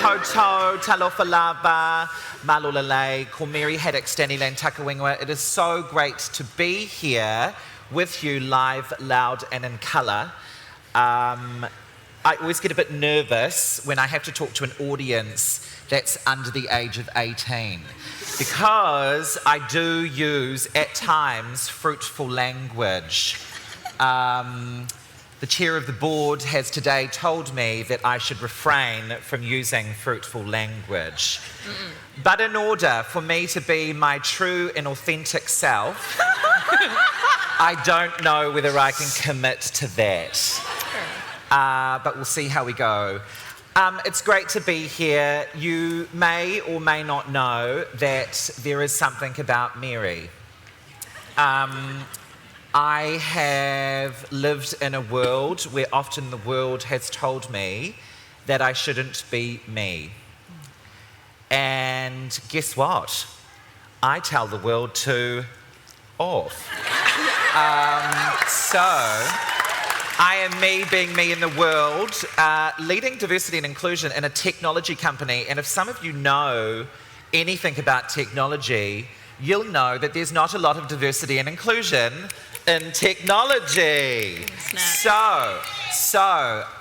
koutou, talofa lava, malolelei, ko Mary Haddock-Staniland takawingoa. It is so great to be here with you live, loud and in colour. I always get a bit nervous when I have to talk to an audience that's under the age of 18 because I do use, at times, fruitful language. The chair of the board has today told me that I should refrain from using fruitful language. But in order for me to be my true and authentic self, I don't know whether I can commit to that. But we'll see how we go. It's great to be here. You may or may not know that there is something about Mary. I have lived in a world where often the world has told me that I shouldn't be me. And guess what? I tell the world to off. So I am me being me in the world, leading diversity and inclusion in a technology company. And if some of you know anything about technology, you'll know that there's not a lot of diversity and inclusion in technology. So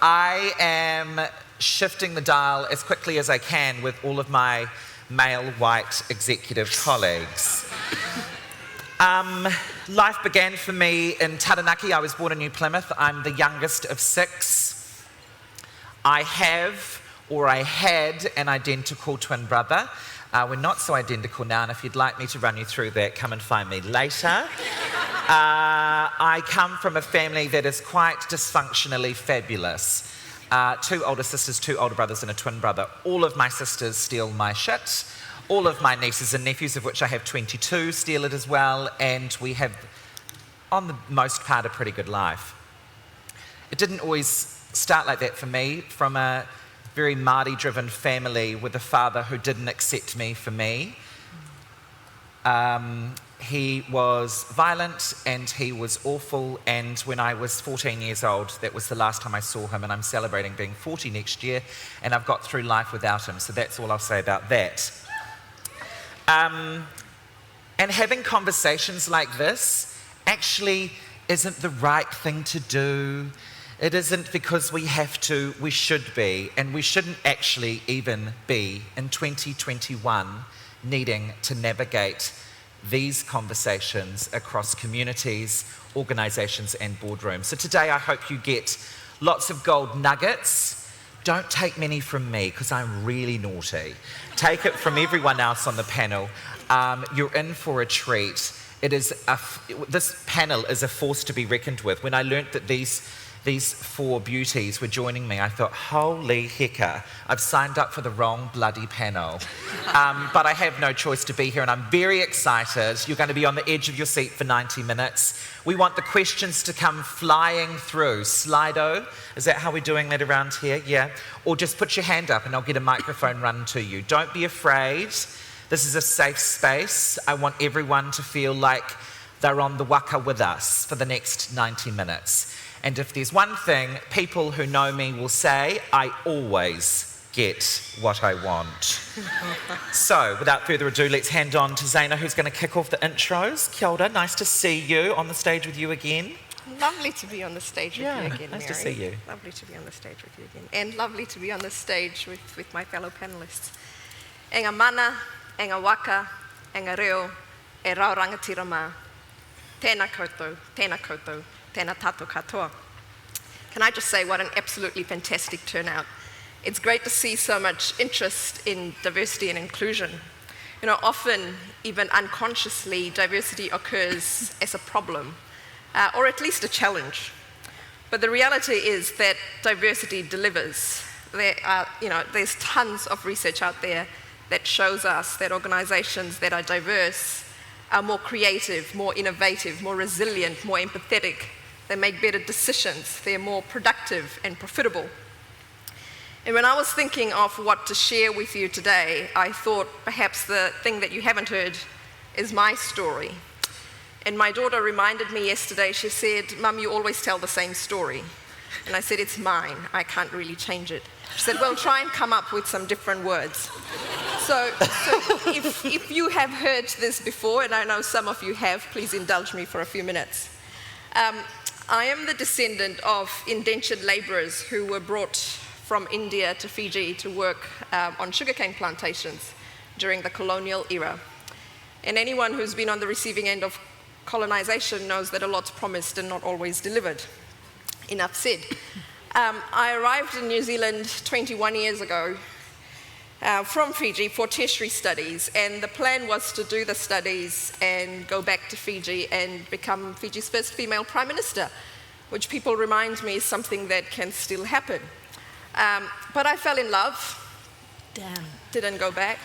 I am shifting the dial as quickly as I can with all of my male white executive colleagues. Life began for me in Taranaki. I was born in New Plymouth. I'm the youngest of 6. I had an identical twin brother. We're not so identical now, and if you'd like me to run you through that, come and find me later. I come from a family that is quite dysfunctionally fabulous. 2 older sisters, 2 older brothers, and a twin brother. All of my sisters steal my shit. All of my nieces and nephews, of which I have 22, steal it as well, and we have, on the most part, a pretty good life. It didn't always start like that for me, from a very Māori-driven family with a father who didn't accept me for me. He was violent and he was awful, and when I was 14 years old, that was the last time I saw him, and I'm celebrating being 40 next year, and I've got through life without him, so that's all I'll say about that. And having conversations like this actually isn't the right thing to do. It isn't because we have to, we should be, and we shouldn't actually even be in 2021 needing to navigate these conversations across communities, organisations and boardrooms. So today I hope you get lots of gold nuggets. Don't take many from me because I'm really naughty. Take it from everyone else on the panel. You're in for a treat. This panel is a force to be reckoned with. When I learnt that these 4 beauties were joining me, I thought, holy hecka, I've signed up for the wrong bloody panel. But I have no choice to be here, and I'm very excited. You're going to be on the edge of your seat for 90 minutes. We want the questions to come flying through. Slido, is that how we're doing that around here? Yeah. Or just put your hand up and I'll get a microphone run to you. Don't be afraid. This is a safe space. I want everyone to feel like they're on the waka with us for the next 90 minutes. And if there's one thing people who know me will say, I always get what I want. So, without further ado, let's hand on to Ziena, who's going to kick off the intros. Kia ora, nice to see you on the stage with you again. Lovely to be on the stage with you again, nice Mary. to see you. Lovely to be on the stage with you again. And lovely to be on the stage with my fellow panellists. E ngā mana, e ngā waka, e ngā reo, e rau Rangatahi Ma. Tēnā koutou, tēnā tātou katoa. Can I just say what an absolutely fantastic turnout. It's great to see so much interest in diversity and inclusion. You know, often, even unconsciously, diversity occurs as a problem, or at least a challenge. But the reality is that diversity delivers. There's tons of research out there that shows us that organizations that are diverse are more creative, more innovative, more resilient, more empathetic. They make better decisions. They're more productive and profitable. And when I was thinking of what to share with you today, I thought perhaps the thing that you haven't heard is my story. And my daughter reminded me yesterday, she said, Mum, you always tell the same story. And I said, it's mine. I can't really change it. She said, well, try and come up with some different words. So if you have heard this before, and I know some of you have, please indulge me for a few minutes. I am the descendant of indentured labourers who were brought from India to Fiji to work on sugarcane plantations during the colonial era. And anyone who's been on the receiving end of colonisation knows that a lot's promised and not always delivered. Enough said. I arrived in New Zealand 21 years ago from Fiji for tertiary studies, and the plan was to do the studies and go back to Fiji and become Fiji's first female Prime Minister, which people remind me is something that can still happen. But I fell in love. Damn. Didn't go back.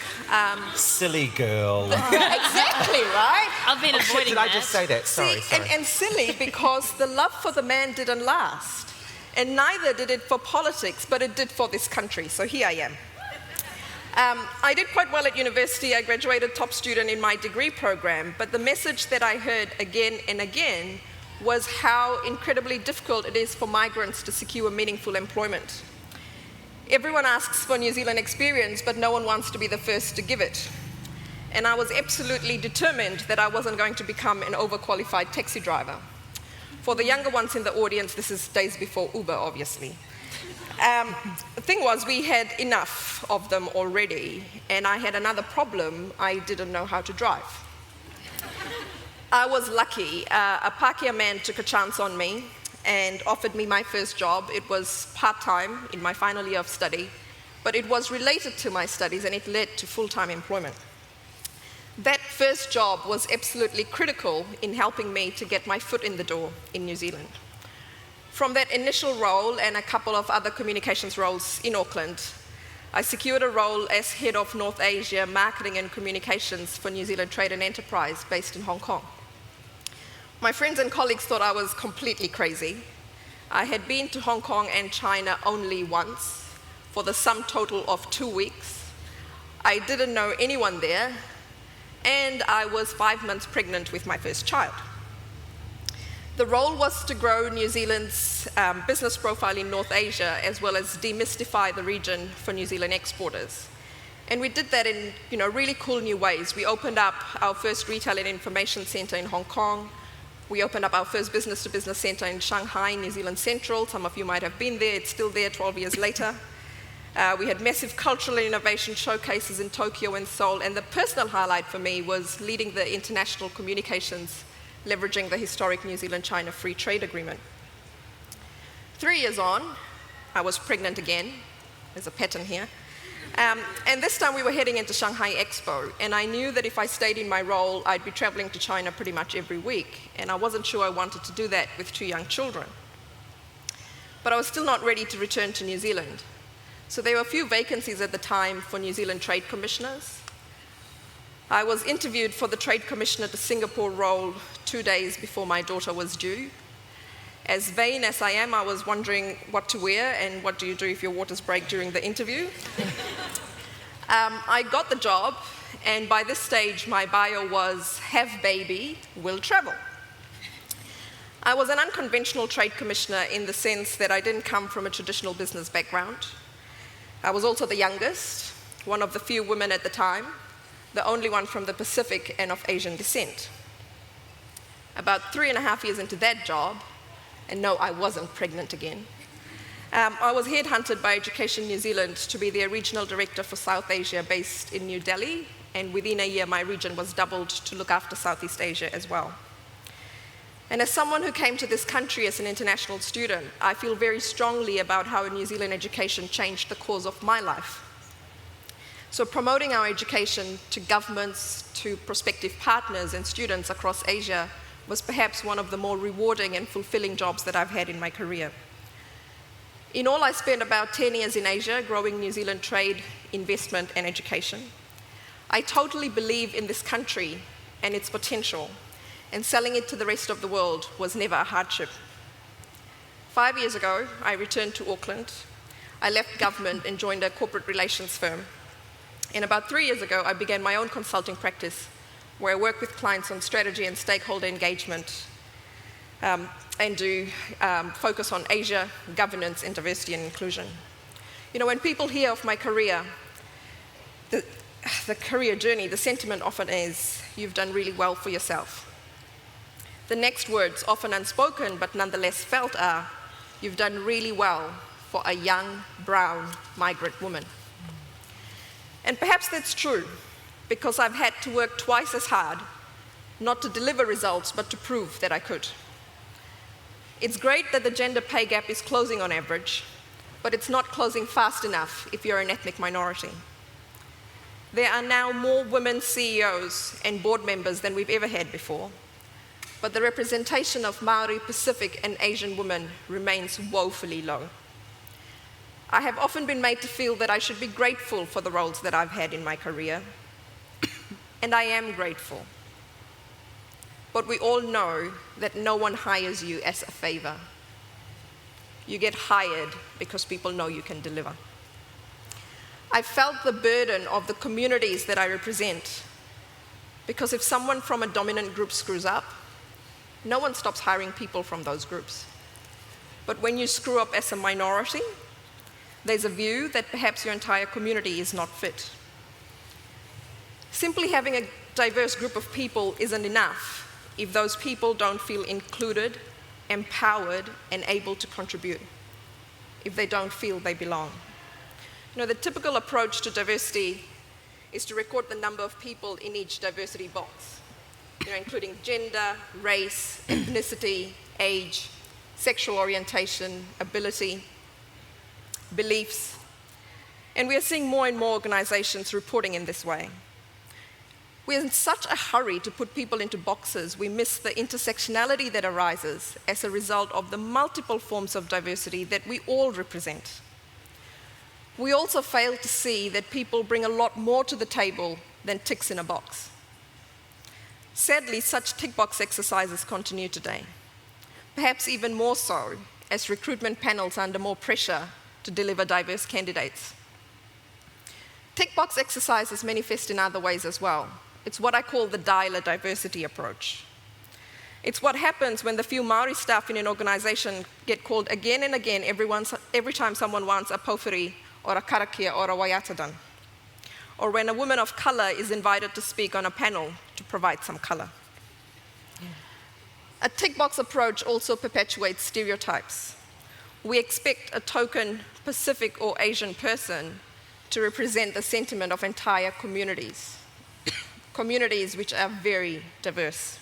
Silly girl. Exactly, right? I've been avoiding Did that. I just say that? Sorry. And silly because the love for the man didn't last. And neither did it for politics, but it did for this country. So here I am. I did quite well at university. I graduated top student in my degree program. But the message that I heard again and again was how incredibly difficult it is for migrants to secure meaningful employment. Everyone asks for New Zealand experience, but no one wants to be the first to give it. And I was absolutely determined that I wasn't going to become an overqualified taxi driver. For the younger ones in the audience, this is days before Uber, obviously. The thing was, we had enough of them already, and I had another problem: I didn't know how to drive. I was lucky. A Pākehā man took a chance on me and offered me my first job. It was part-time in my final year of study, but it was related to my studies and it led to full-time employment. That first job was absolutely critical in helping me to get my foot in the door in New Zealand. From that initial role and a couple of other communications roles in Auckland, I secured a role as head of North Asia Marketing and Communications for New Zealand Trade and Enterprise based in Hong Kong. My friends and colleagues thought I was completely crazy. I had been to Hong Kong and China only once for the sum total of 2 weeks. I didn't know anyone there, and I was 5 months pregnant with my first child. The role was to grow New Zealand's business profile in North Asia, as well as demystify the region for New Zealand exporters. And we did that in really cool new ways. We opened up our first retail and information center in Hong Kong. We opened up our first business-to-business center in Shanghai, New Zealand Central. Some of you might have been there. It's still there 12 years later. We had massive cultural and innovation showcases in Tokyo and Seoul, and the personal highlight for me was leading the international communications, leveraging the historic New Zealand-China Free Trade Agreement. 3 years on, I was pregnant again. There's a pattern here. And this time we were heading into Shanghai Expo, and I knew that if I stayed in my role, I'd be traveling to China pretty much every week, and I wasn't sure I wanted to do that with 2 young children. But I was still not ready to return to New Zealand. So there were a few vacancies at the time for New Zealand Trade Commissioners. I was interviewed for the Trade Commissioner to Singapore role 2 days before my daughter was due. As vain as I am, I was wondering what to wear and what do you do if your waters break during the interview. I got the job, and by this stage my bio was have baby, will travel. I was an unconventional trade commissioner in the sense that I didn't come from a traditional business background. I was also the youngest, one of the few women at the time, the only one from the Pacific and of Asian descent. About 3.5 years into that job, and no, I wasn't pregnant again, I was headhunted by Education New Zealand to be their regional director for South Asia based in New Delhi, and within a year my region was doubled to look after Southeast Asia as well. And as someone who came to this country as an international student, I feel very strongly about how New Zealand education changed the course of my life. So promoting our education to governments, to prospective partners and students across Asia was perhaps one of the more rewarding and fulfilling jobs that I've had in my career. In all, I spent about 10 years in Asia, growing New Zealand trade, investment, and education. I totally believe in this country and its potential, and selling it to the rest of the world was never a hardship. 5 years ago, I returned to Auckland. I left government and joined a corporate relations firm. And about 3 years ago, I began my own consulting practice, where I work with clients on strategy and stakeholder engagement, and do focus on Asia, governance, and diversity and inclusion. You know, when people hear of my career, the career journey, the sentiment often is, you've done really well for yourself. The next words, often unspoken but nonetheless felt, are, you've done really well for a young, brown, migrant woman. And perhaps that's true, because I've had to work twice as hard, not to deliver results, but to prove that I could. It's great that the gender pay gap is closing on average, but it's not closing fast enough if you're an ethnic minority. There are now more women CEOs and board members than we've ever had before, but the representation of Maori, Pacific, and Asian women remains woefully low. I have often been made to feel that I should be grateful for the roles that I've had in my career, and I am grateful. But we all know that no one hires you as a favor. You get hired because people know you can deliver. I felt the burden of the communities that I represent, because if someone from a dominant group screws up, no one stops hiring people from those groups. But when you screw up as a minority, there's a view that perhaps your entire community is not fit. Simply having a diverse group of people isn't enough if those people don't feel included, empowered, and able to contribute, if they don't feel they belong. You know, the typical approach to diversity is to record the number of people in each diversity box, you know, including gender, race, ethnicity, age, sexual orientation, ability, beliefs. And we are seeing more and more organizations reporting in this way. We're in such a hurry to put people into boxes, we miss the intersectionality that arises as a result of the multiple forms of diversity that we all represent. We also fail to see that people bring a lot more to the table than ticks in a box. Sadly, such tick box exercises continue today, perhaps even more so as recruitment panels are under more pressure to deliver diverse candidates. Tick box exercises manifest in other ways as well. It's what I call the dialer diversity approach. It's what happens when the few Maori staff in an organization get called again and again every time someone wants a paufiri or a karakia or a waiata, or when a woman of color is invited to speak on a panel to provide some color. A tick box approach also perpetuates stereotypes. We expect a token Pacific or Asian person to represent the sentiment of entire communities, communities which are very diverse.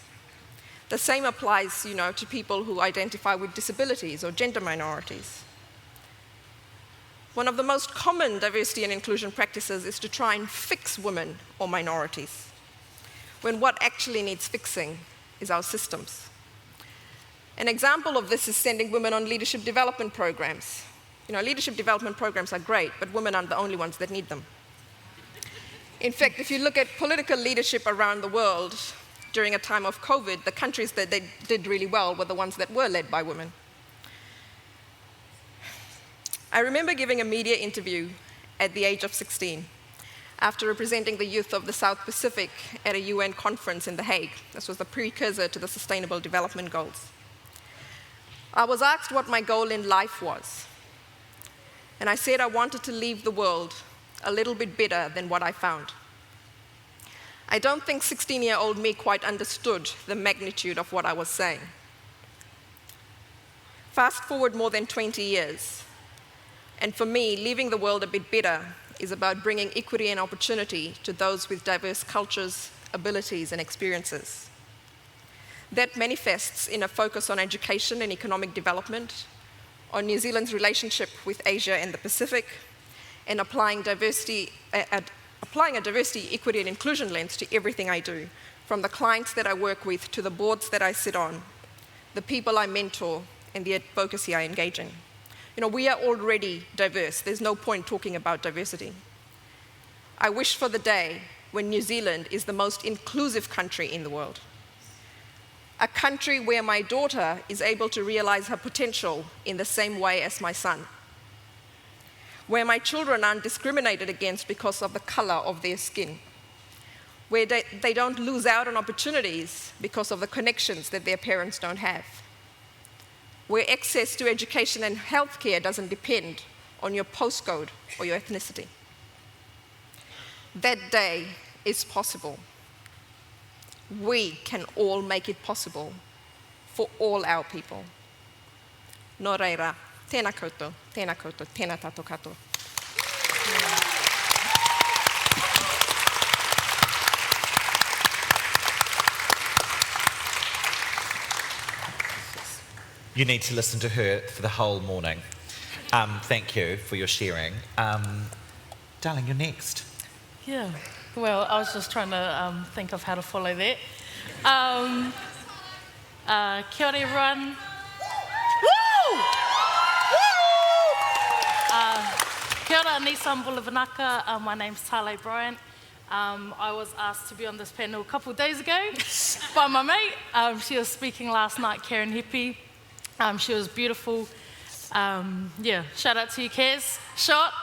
The same applies, you know, to people who identify with disabilities or gender minorities. One of the most common diversity and inclusion practices is to try and fix women or minorities, when what actually needs fixing is our systems. An example of this is sending women on leadership development programs. You know, leadership development programs are great, but women aren't the only ones that need them. In fact, if you look at political leadership around the world during a time of COVID, the countries that they did really well were the ones that were led by women. I remember giving a media interview at the age of 16 after representing the youth of the South Pacific at a UN conference in The Hague. This was the precursor to the Sustainable Development Goals. I was asked what my goal in life was, and I said I wanted to leave the world a little bit better than what I found. I don't think 16-year-old me quite understood the magnitude of what I was saying. Fast forward more than 20 years, and for me, leaving the world a bit better is about bringing equity and opportunity to those with diverse cultures, abilities, and experiences. That manifests in a focus on education and economic development, on New Zealand's relationship with Asia and the Pacific, and applying a diversity, equity, and inclusion lens to everything I do, from the clients that I work with to the boards that I sit on, the people I mentor, and the advocacy I engage in. You know, we are already diverse. There's no point talking about diversity. I wish for the day when New Zealand is the most inclusive country in the world. A country where my daughter is able to realize her potential in the same way as my son. Where my children aren't discriminated against because of the color of their skin. Where they don't lose out on opportunities because of the connections that their parents don't have. Where access to education and healthcare doesn't depend on your postcode or your ethnicity. That day is possible. We can all make it possible for all our people. Nō reira, tēnā koutou, tēnā tātou katoa. You need to listen to her for the whole morning. Thank you for your sharing. Darling, you're next. Yeah, well, I was just trying to think of how to follow that. Kia ora everyone. Woo! Kia ora, Nissan Bulavanaka. My name's Talei Bryant. I was asked to be on this panel a couple of days ago by my mate. She was speaking last night, Karen Hippie. She was beautiful. Shout out to you, Kaz. Shot.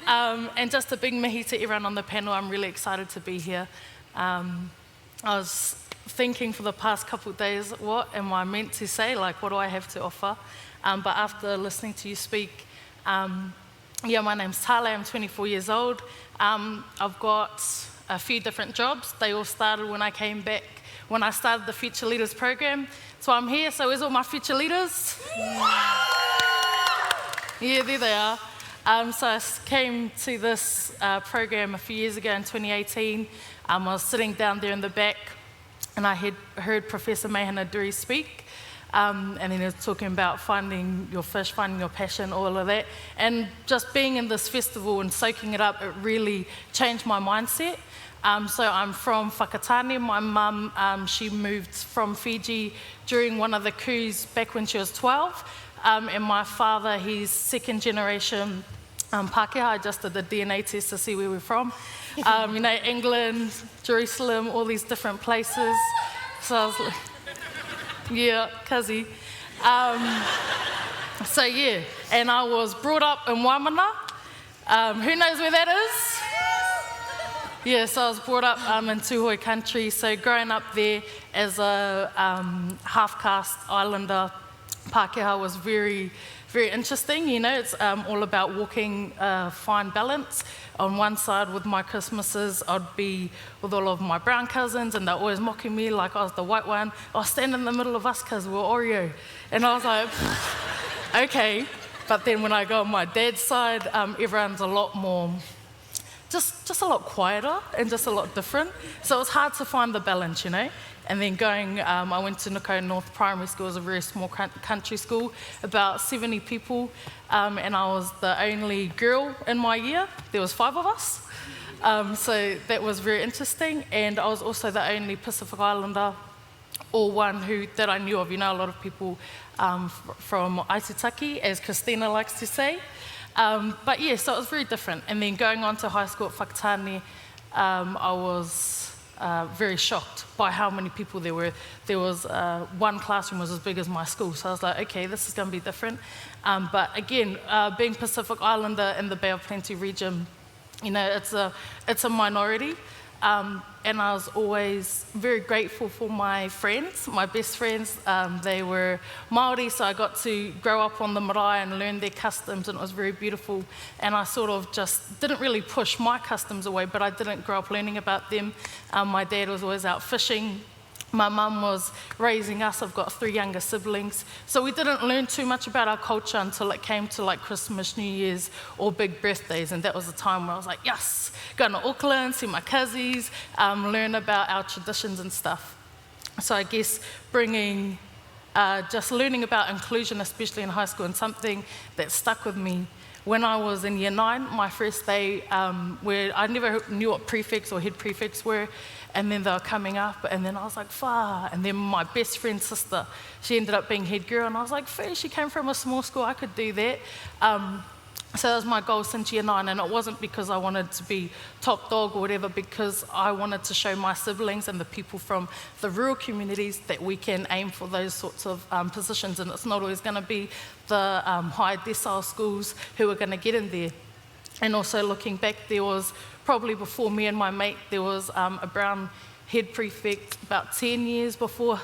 And just a big mihi to everyone on the panel. I'm really excited to be here. I was thinking for the past couple of days, what am I meant to say? Like, what do I have to offer? But after listening to you speak, my name's Talei. I'm 24 years old. I've got a few different jobs. They all started when I came back, when I started the Future Leaders program. So I'm here. So where's all my future leaders? Yeah, there they are. So I came to this program a few years ago in 2018. I was sitting down there in the back and I had heard Professor Mahana-Duri speak. And then he was talking about finding your fish, finding your passion, all of that. And just being in this festival and soaking it up, it really changed my mindset. So I'm from Whakatane. My mum, she moved from Fiji during one of the coups back when she was 12. And my father, he's second generation Pākehā. I just did the DNA test to see where we're from. England, Jerusalem, all these different places. So I was like, yeah, Kazi. And I was brought up in Waimana. Who knows where that is? Yeah, so I was brought up in Tūhoe country. So growing up there as a half-caste islander, Pākehā was very, very interesting. It's all about walking a fine balance. On one side with my Christmases, I'd be with all of my brown cousins and they're always mocking me like I was the white one. I was standing in the middle of us because we're Oreo. And I was like, okay. But then when I go on my dad's side, everyone's a lot more, just a lot quieter and just a lot different. So it's hard to find the balance, And then I went to Nuko North Primary School. It was a very small country school, about 70 people, and I was the only girl in my year. There was 5 of us, so that was very interesting. And I was also the only Pacific Islander, or one that I knew of. A lot of people from Aitutaki, as Christina likes to say. So it was very different. And then going on to high school at Whakatane, I was very shocked by how many people there were. There was one classroom was as big as my school, so I was like, okay, this is going to be different. But again, being Pacific Islander in the Bay of Plenty region, it's a minority. And I was always very grateful for my friends, my best friends. They were Māori, so I got to grow up on the marae and learn their customs, and it was very beautiful. And I sort of just didn't really push my customs away, but I didn't grow up learning about them. My dad was always out fishing. My mum was raising us. I've got 3 younger siblings. So we didn't learn too much about our culture until it came to like Christmas, New Year's, or big birthdays. And that was the time where I was like, yes, going to Auckland, see my cousins, learn about our traditions and stuff. So I guess just learning about inclusion, especially in high school, and something that stuck with me. When I was in year 9, my first day, where I never knew what prefects or head prefects were, and then they were coming up, and then I was like, "Far!" And then my best friend's sister, she ended up being head girl, and I was like, "Fair, she came from a small school, I could do that." So that was my goal since year 9, and it wasn't because I wanted to be top dog or whatever, because I wanted to show my siblings and the people from the rural communities that we can aim for those sorts of positions, and it's not always going to be the high decile schools who are going to get in there. And also looking back, there was probably before me and my mate, there was a brown head prefect about 10 years before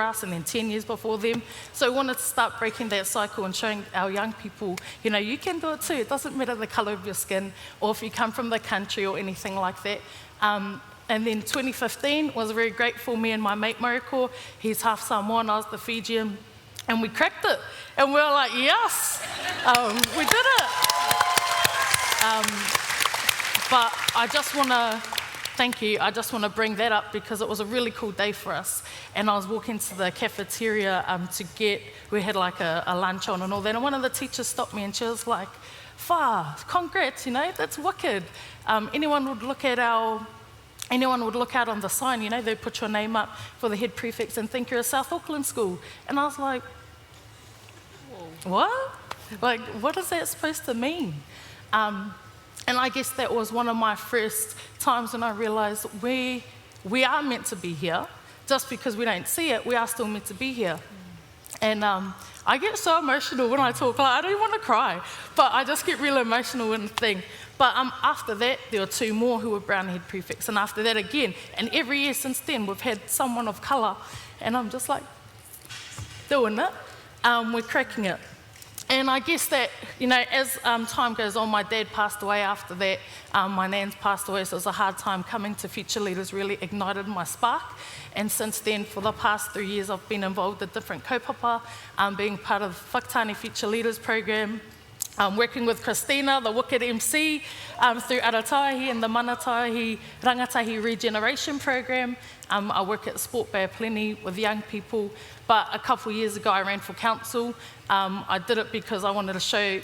us, and then 10 years before them. So we wanted to start breaking that cycle and showing our young people, you can do it too. It doesn't matter the colour of your skin or if you come from the country or anything like that. And then 2015 was very great for me and my mate Mariko. He's half Samoan, I was the Fijian, and we cracked it. And we were like, yes, we did it. But I just want to thank you. I just want to bring that up because it was a really cool day for us. And I was walking to the cafeteria we had like a lunch on and all that. And one of the teachers stopped me and she was like, congrats, that's wicked. Anyone would look out on the sign, they'd put your name up for the head prefects and think you're a South Auckland school. And I was like, what? Like, what is that supposed to mean? And I guess that was one of my first times when I realised we are meant to be here. Just because we don't see it, we are still meant to be here. And I get so emotional when I talk. Like, I don't even want to cry, but I just get real emotional when I think. But after that, there were 2 more who were brown head prefects, and after that again. And every year since then, we've had someone of colour, and I'm just like, doing it. We're cracking it. And I guess that, as time goes on, my dad passed away after that. My nan's passed away, so it was a hard time. Coming to Future Leaders really ignited my spark. And since then, for the past 3 years, I've been involved with different kaupapa, being part of the Whakatane Future Leaders program, working with Christina, the Wicked MC, through Aotearoa and the Manatahi Rangatahi Regeneration program. I work at Sport Bay Plenty with young people, but a couple of years ago I ran for council. I did it because I wanted to show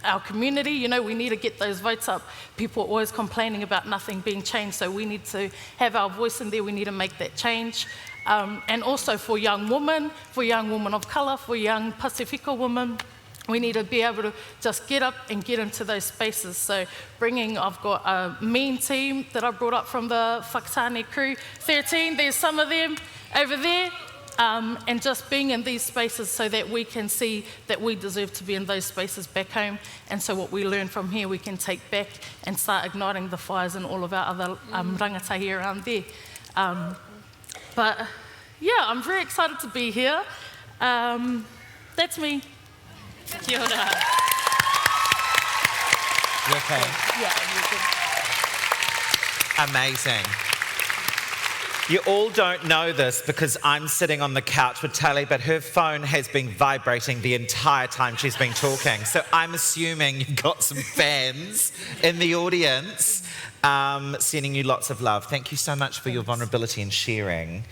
our community, we need to get those votes up. People are always complaining about nothing being changed, so we need to have our voice in there, we need to make that change. And also for young women of colour, for young Pasifika women, we need to be able to just get up and get into those spaces. So I've got a mean team that I brought up from the Whakatane crew, 13, there's some of them over there. And just being in these spaces so that we can see that we deserve to be in those spaces back home. And so what we learn from here, we can take back and start igniting the fires in all of our other rangatahi around there. But yeah, I'm very excited to be here. That's me. Kia ora. You okay? Yeah, you're good. Amazing. You all don't know this because I'm sitting on the couch with Talei, but her phone has been vibrating the entire time she's been talking. So I'm assuming you've got some fans in the audience sending you lots of love. Thank you so much for your vulnerability and sharing.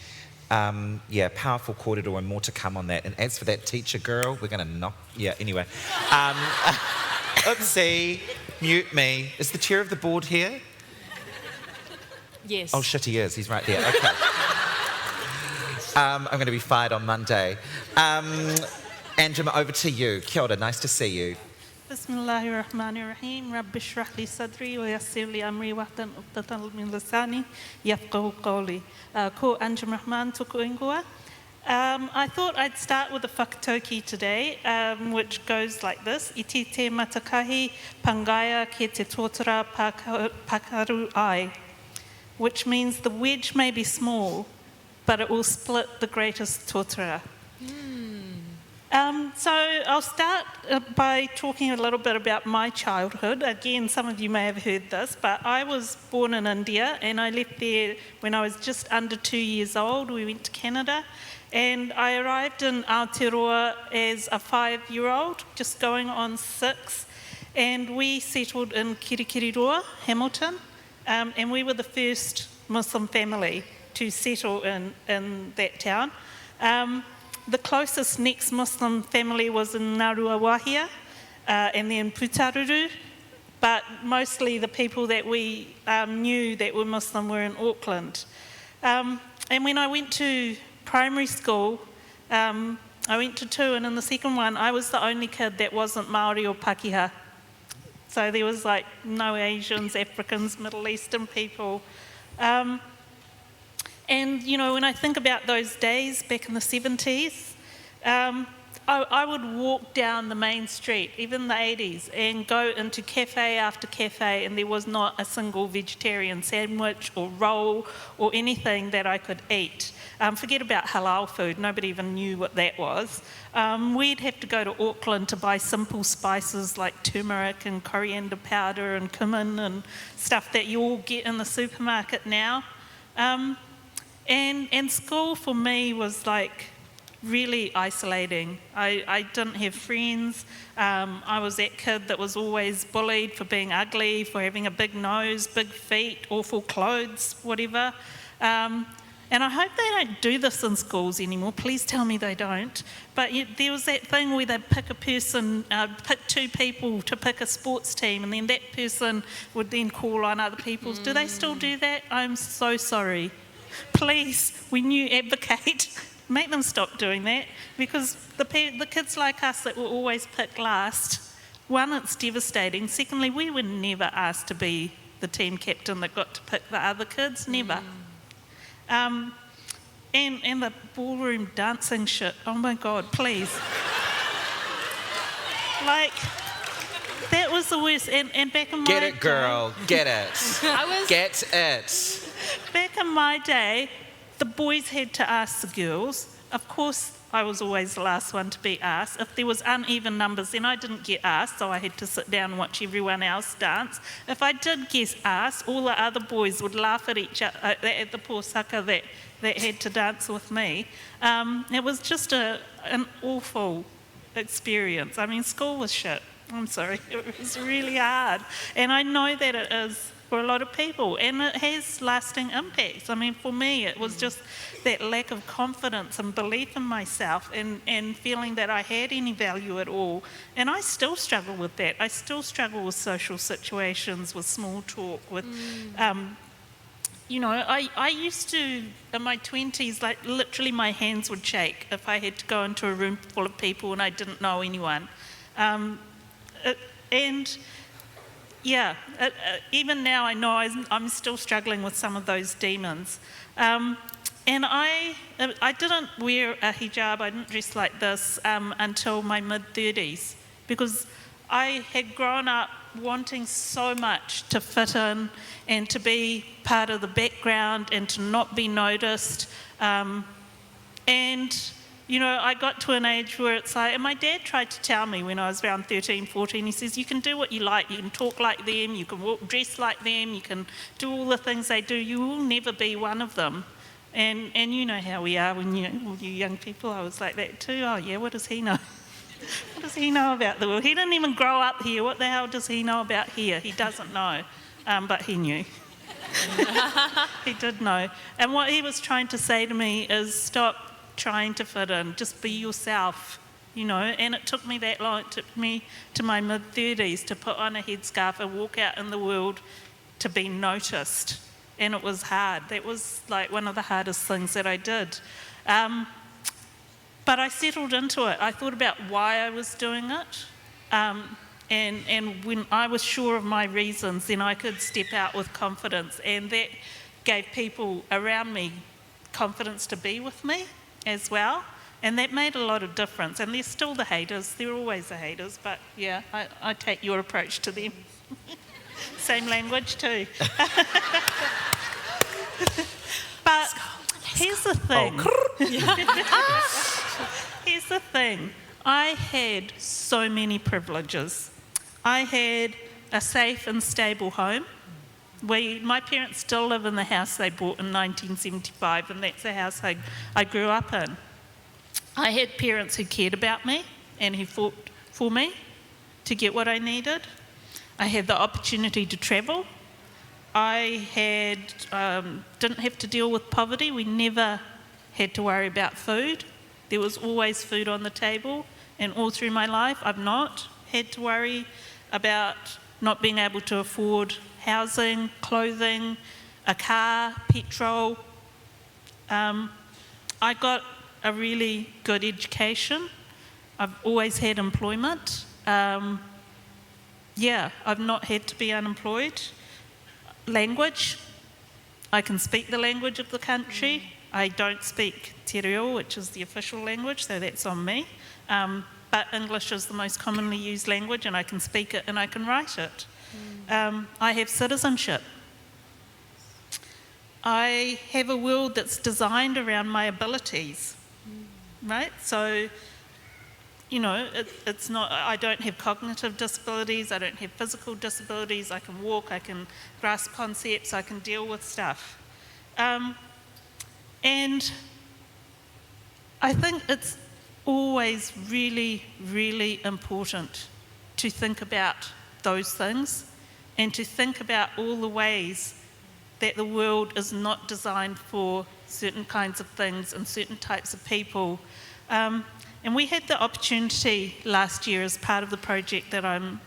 Powerful kōrero and more to come on that. And as for that teacher girl, we're going to knock... Yeah, anyway. Oopsie, mute me. Is the chair of the board here? Yes. Oh shit, he is. He's right there. Okay. I'm going to be fired on Monday. Anjum, over to you. Kia ora, nice to see you. Bismillahirrahmanirrahim. Rabbi shrah li sadri wa yassir li amri wahlul 'uqdatam min lisani yafqahu qawli. Ko Anjum Rahman tuku ingoa. I thought I'd start with the whakatauki today, which goes like this. Iti te matakahi pangaia ke te tōtara pakaru ai. Which means the wedge may be small, but it will split the greatest tōtara. So I'll start by talking a little bit about my childhood. Again, some of you may have heard this, but I was born in India and I left there when I was just under 2 years old. We went to Canada and I arrived in Aotearoa as a 5-year-old, just going on 6, and we settled in Kirikiriroa, Hamilton. And we were the first Muslim family to settle in that town. The closest next Muslim family was in Ngaruawahia and then Putaruru, but mostly the people that we knew that were Muslim were in Auckland. And when I went to primary school, I went to 2, and in the second one, I was the only kid that wasn't Māori or Pākehā. So there was like no Asians, Africans, Middle Eastern people. And, when I think about those days back in the 70s, I would walk down the main street, even the 80s, and go into cafe after cafe, and there was not a single vegetarian sandwich or roll or anything that I could eat. Forget about halal food, nobody even knew what that was. We'd have to go to Auckland to buy simple spices like turmeric and coriander powder and cumin and stuff that you all get in the supermarket now. And school for me was like really isolating. I didn't have friends. I was that kid that was always bullied for being ugly, for having a big nose, big feet, awful clothes, whatever. And I hope they don't do this in schools anymore. Please tell me they don't. But there was that thing where they'd pick a person, pick two people to pick a sports team, and then that person would then call on other people. Do they still do that? I'm so sorry. Please, when you advocate, make them stop doing that, because the kids like us that were always picked last, one, it's devastating. Secondly, we were never asked to be the team captain that got to pick the other kids, never. And the ballroom dancing shit, oh my God, please. Like, that was the worst. And back in my Get it, girl, get it. Get it. Back in my day, the boys had to ask the girls. Of course, I was always the last one to be asked. If there was uneven numbers, then I didn't get asked, so I had to sit down and watch everyone else dance. If I did get asked, all the other boys would laugh at each other, at the poor sucker that had to dance with me. It was just an awful experience. I mean, school was shit. I'm sorry, it was really hard. And I know that it is for a lot of people, and it has lasting impacts. I mean, for me, it was just that lack of confidence and belief in myself, and feeling that I had any value at all. And I still struggle with that. I still struggle with social situations, with small talk, with, you know, I used to, in my 20s, like literally my hands would shake if I had to go into a room full of people and I didn't know anyone. Even now I know I'm still struggling with some of those demons. And I didn't wear a hijab, I didn't dress like this until my mid-30s, because I had grown up wanting so much to fit in and to be part of the background and to not be noticed. And you know, I got to an age where it's like, and my dad tried to tell me when I was around 13, 14, he says, you can do what you like, you can talk like them, you can dress like them, you can do all the things they do, you will never be one of them. And you know how we are when you young people, I was like that too. Oh yeah, what does he know? What does he know about the world? He didn't even grow up here, what the hell does he know about here? He doesn't know, but he knew. He did know. And what he was trying to say to me is stop trying to fit in, just be yourself, you know. And it took me that long, it took me to my mid-30s to put on a headscarf and walk out in the world to be noticed. And it was hard. That was like one of the hardest things that I did. But I settled into it. I thought about why I was doing it. And when I was sure of my reasons, then I could step out with confidence. And that gave people around me confidence to be with me as well. And that made a lot of difference. And there's still the haters. There are always the haters. But yeah, I take your approach to them. Same language too. But here's the thing. Here's the thing. I had so many privileges. I had a safe and stable home. My parents still live in the house they bought in 1975, and that's the house I grew up in. I had parents who cared about me and who fought for me to get what I needed. I had the opportunity to travel. I didn't have to deal with poverty. We never had to worry about food. There was always food on the table, and all through my life I've not had to worry about not being able to afford housing, clothing, a car, petrol. I got a really good education. I've always had employment. I've not had to be unemployed. Language, I can speak the language of the country. I don't speak te reo, which is the official language, so that's on me. But English is the most commonly used language, and I can speak it and I can write it. I have citizenship. I have a world that's designed around my abilities, right? So, you know, it's not, I don't have cognitive disabilities, I don't have physical disabilities, I can walk, I can grasp concepts, I can deal with stuff. And I think it's always really, really important to think about those things and to think about all the ways that the world is not designed for certain kinds of things and certain types of people. And we had the opportunity last year as part of the project that I'm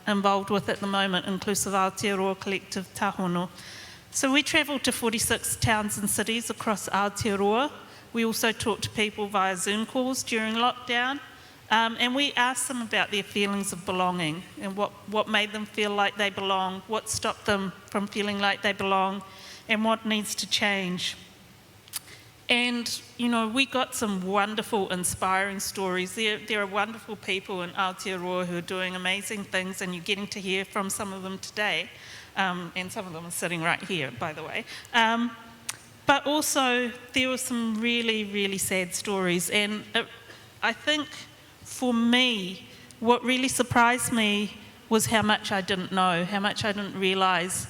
involved with at the moment, Inclusive Aotearoa Collective Tahono. So we travelled to 46 towns and cities across Aotearoa. We also talked to people via Zoom calls during lockdown. And we asked them about their feelings of belonging and what made them feel like they belong, what stopped them from feeling like they belong, and what needs to change. And, you know, we got some wonderful, inspiring stories. There are wonderful people in Aotearoa who are doing amazing things, and you're getting to hear from some of them today. And some of them are sitting right here, by the way. But also, there were some really, really sad stories. And I think, for me, what really surprised me was how much I didn't know, how much I didn't realise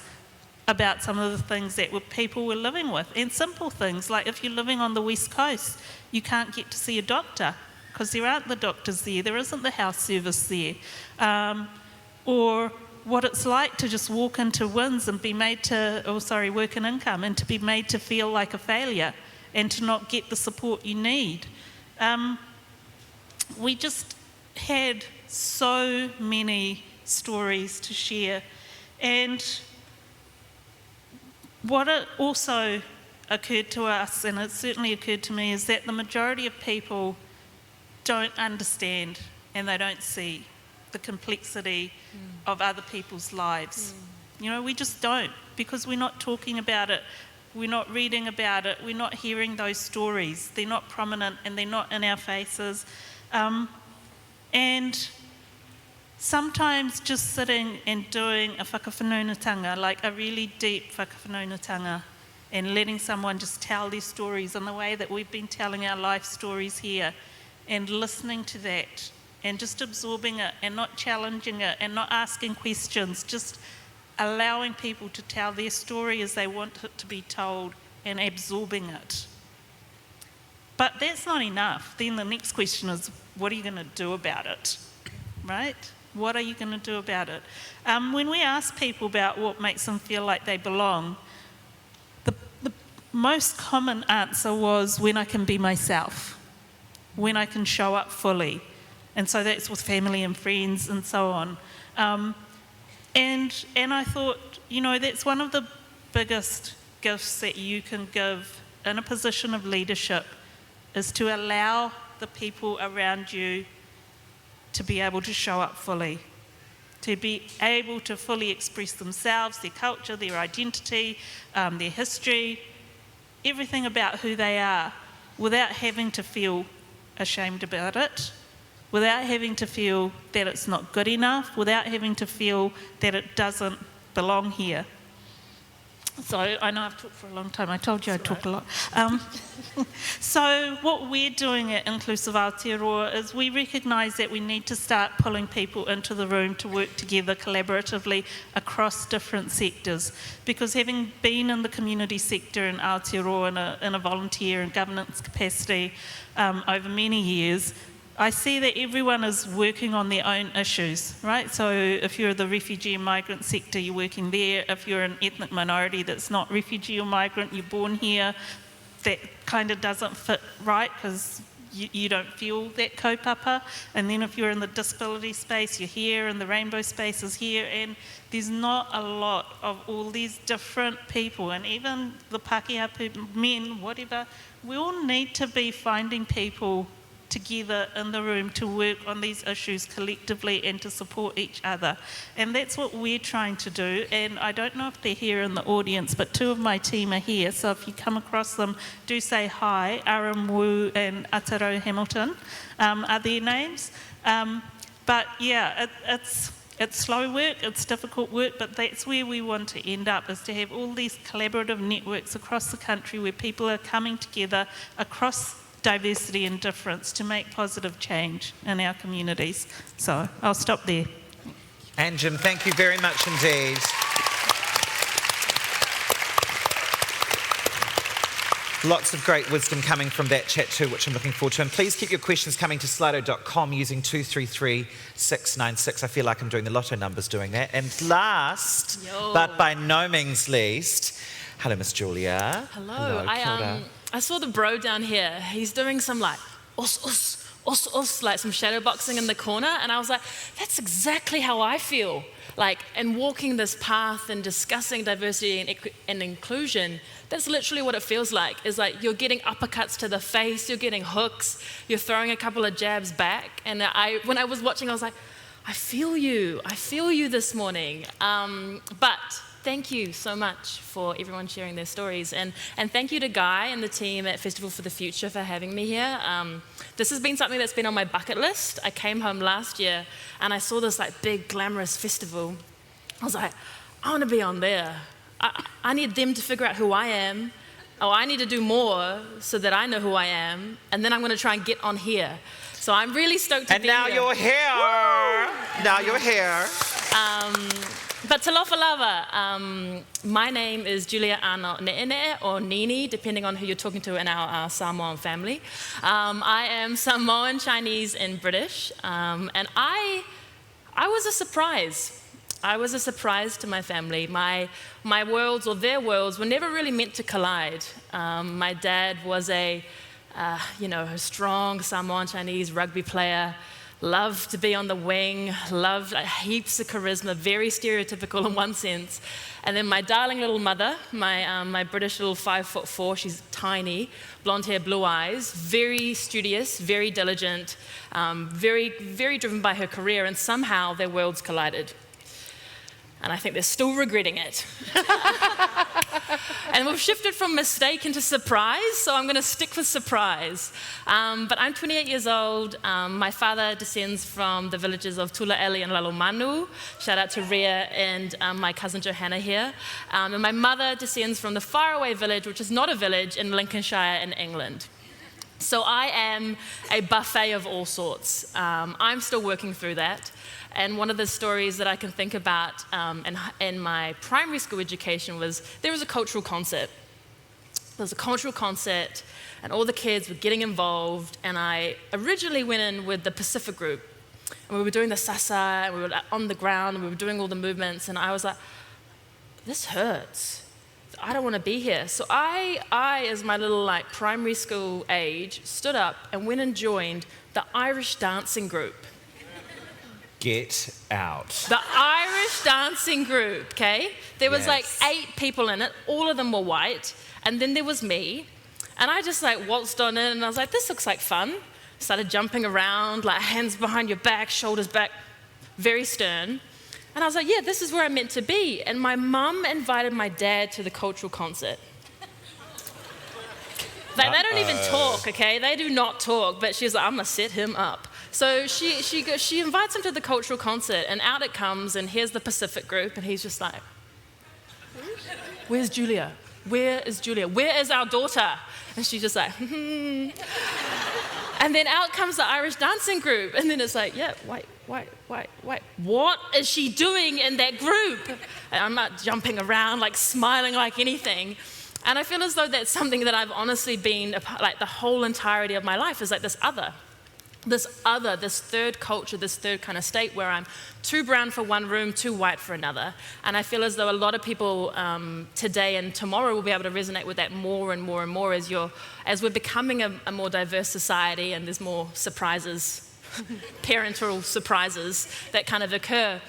about some of the things that people were living with. And simple things, like if you're living on the West Coast, you can't get to see a doctor because there aren't the doctors there isn't the health service there. Or what it's like to just walk into WINS and be made to, work and income, and to be made to feel like a failure and to not get the support you need. We just had so many stories to share. And what it also occurred to us, and it certainly occurred to me, is that the majority of people don't understand and they don't see the complexity of other people's lives. You know, we just don't, because we're not talking about it, we're not reading about it, we're not hearing those stories. They're not prominent and they're not in our faces. And sometimes just sitting and doing a whakawhanaungatanga, like a really deep whakawhanaungatanga, and letting someone just tell their stories in the way that we've been telling our life stories here, and listening to that, and just absorbing it, and not challenging it, and not asking questions, just allowing people to tell their story as they want it to be told, and absorbing it. But that's not enough. Then the next question is, what are you going to do about it, right? What are you going to do about it? When we ask people about what makes them feel like they belong, the most common answer was when I can be myself, when I can show up fully. And so that's with family and friends and so on. And I thought, you know, that's one of the biggest gifts that you can give in a position of leadership, is to allow the people around you to be able to show up fully, to be able to fully express themselves, their culture, their identity, their history, everything about who they are, without having to feel ashamed about it, without having to feel that it's not good enough, without having to feel that it doesn't belong here. So I know I've talked for a long time. I told you I'd talk a lot. So what we're doing at Inclusive Aotearoa is we recognise that we need to start pulling people into the room to work together collaboratively across different sectors. Because having been in the community sector in Aotearoa in a volunteer and governance capacity over many years, I see that everyone is working on their own issues, right? So if you're the refugee and migrant sector, you're working there. If you're an ethnic minority that's not refugee or migrant, you're born here, that kind of doesn't fit right because you don't feel that kaupapa. And then if you're in the disability space, you're here, and the rainbow space is here, and there's not a lot of all these different people, and even the Pākehā people, men, whatever, we all need to be finding people together in the room to work on these issues collectively and to support each other. And that's what we're trying to do. And I don't know if they're here in the audience, but two of my team are here. So if you come across them, do say hi. Aram Wu and Aotearoa Hamilton are their names. But yeah, it's slow work, it's difficult work, but that's where we want to end up, is to have all these collaborative networks across the country where people are coming together across diversity and difference to make positive change in our communities. So I'll stop there. Anjum, thank you very much indeed. Lots of great wisdom coming from that chat too, which I'm looking forward to. And please keep your questions coming to slido.com using 233696. I feel like I'm doing the lotto numbers doing that. And last, but by no means least, hello, Miss Julia. Hello. Kia ora. I saw the bro down here. He's doing some like us, like some shadow boxing in the corner. And I was like, that's exactly how I feel. Like, and walking this path and discussing diversity and inclusion, that's literally what it feels like. Is like you're getting uppercuts to the face, you're getting hooks, you're throwing a couple of jabs back. And when I was watching, I was like, I feel you this morning. But thank you so much for everyone sharing their stories. And thank you to Guy and the team at Festival for the Future for having me here. This has been something that's been on my bucket list. I came home last year and I saw this like big glamorous festival. I was like, I want to be on there. I need them to figure out who I am. Oh, I need to do more so that I know who I am. And then I'm going to try and get on here. So I'm really stoked to be here. And now you're here. Woo! Now you're here. But talofa lava, my name is Julia Arnott-Neenee or Nini, depending on who you're talking to in our Samoan family. I am Samoan, Chinese, and British. And I was a surprise. I was a surprise to my family. My worlds, or their worlds, were never really meant to collide. My dad was a strong Samoan Chinese rugby player, loved to be on the wing, loved heaps of charisma, very stereotypical in one sense. And then my darling little mother, my British little 5'4", she's tiny, blonde hair, blue eyes, very studious, very diligent, very, very driven by her career, and somehow their worlds collided. And I think they're still regretting it. And we've shifted from mistake into surprise, so I'm going to stick with surprise. But I'm 28 years old. My father descends from the villages of Tulaeli and Lalomanu. Shout out to Ria and my cousin Johanna here. And my mother descends from the faraway village, which is not a village, in Lincolnshire in England. So I am a buffet of all sorts. I'm still working through that. And one of the stories that I can think about in my primary school education was there was a cultural concert. There was a cultural concert, and all the kids were getting involved. And I originally went in with the Pacific group. And we were doing the sasa, and we were on the ground, and we were doing all the movements. And I was like, this hurts. I don't want to be here. So I, as my little primary school age, stood up and went and joined the Irish dancing group. Get out. The Irish dancing group, okay? There was Yes. 8 people in it. All of them were white. And then there was me. And I just waltzed on in and I was like, this looks like fun. Started jumping around, hands behind your back, shoulders back, very stern. And I was like, yeah, this is where I'm meant to be. And my mum invited my dad to the cultural concert. They don't even talk, okay? They do not talk, but she's like, I'm gonna set him up. So she invites him to the cultural concert, and out it comes, and here's the Pacific group, and he's just like, where's Julia? Where is Julia? Where is our daughter? And she's just like, And then out comes the Irish dancing group, and then it's like, yeah, wait. What is she doing in that group? And I'm not jumping around, smiling like anything. And I feel as though that's something that I've honestly been, the whole entirety of my life is this third culture, this third kind of state where I'm too brown for one room, too white for another. And I feel as though a lot of people today and tomorrow will be able to resonate with that more and more and more as we're becoming a more diverse society, and there's more surprises, parental surprises that kind of occur.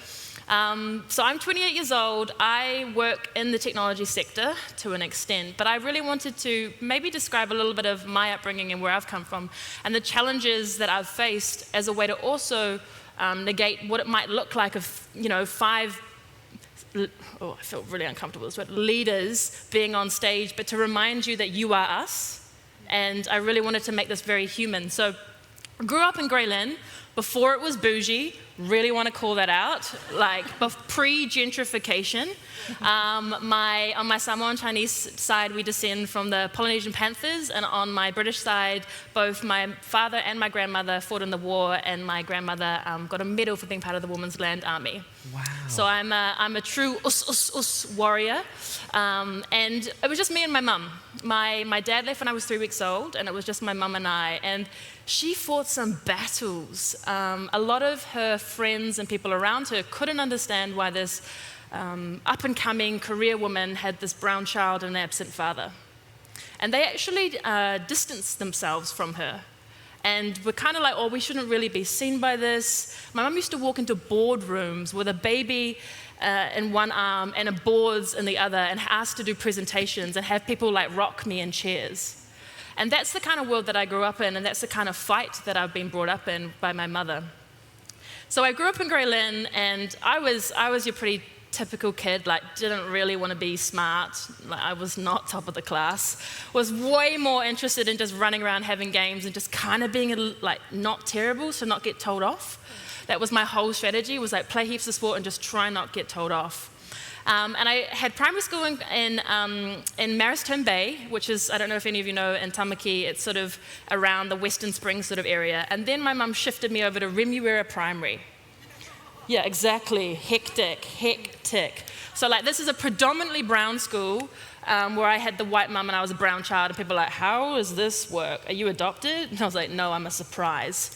So I'm 28 years old. I work in the technology sector to an extent, but I really wanted to maybe describe a little bit of my upbringing and where I've come from and the challenges that I've faced as a way to also negate what it might look like if, I feel really uncomfortable with this word, leaders being on stage, but to remind you that you are us. And I really wanted to make this very human. So I grew up in Grey Lynn before it was bougie. Really want to call that out, like pre-gentrification. On my Samoan Chinese side, we descend from the Polynesian Panthers, and on my British side, both my father and my grandmother fought in the war, and my grandmother got a medal for being part of the Women's Land Army. Wow. So I'm a true us warrior, and it was just me and my mum. My dad left when I was 3 weeks old, and it was just my mum and I, and she fought some battles. A lot of her friends and people around her couldn't understand why this up-and-coming career woman had this brown child and an absent father. And they actually distanced themselves from her. And were kind of like, we shouldn't really be seen by this. My mum used to walk into boardrooms with a baby in one arm and a boards in the other and ask to do presentations and have people like rock me in chairs. And that's the kind of world that I grew up in, and that's the kind of fight that I've been brought up in by my mother. So I grew up in Grey Lynn, and I was your pretty typical kid, like didn't really want to be smart. Like, I was not top of the class. Was way more interested in just running around having games and just kind of being like not terrible, so not get told off. That was my whole strategy, was like play heaps of sport and just try not get told off. And I had primary school in Maristone Bay, which is, I don't know if any of you know, in Tamaki, it's sort of around the Western Springs sort of area. And then my mum shifted me over to Remuera Primary. Yeah, exactly, hectic. So like this is a predominantly brown school where I had the white mum and I was a brown child, and people were like, how does this work? Are you adopted? And I was like, no, I'm a surprise.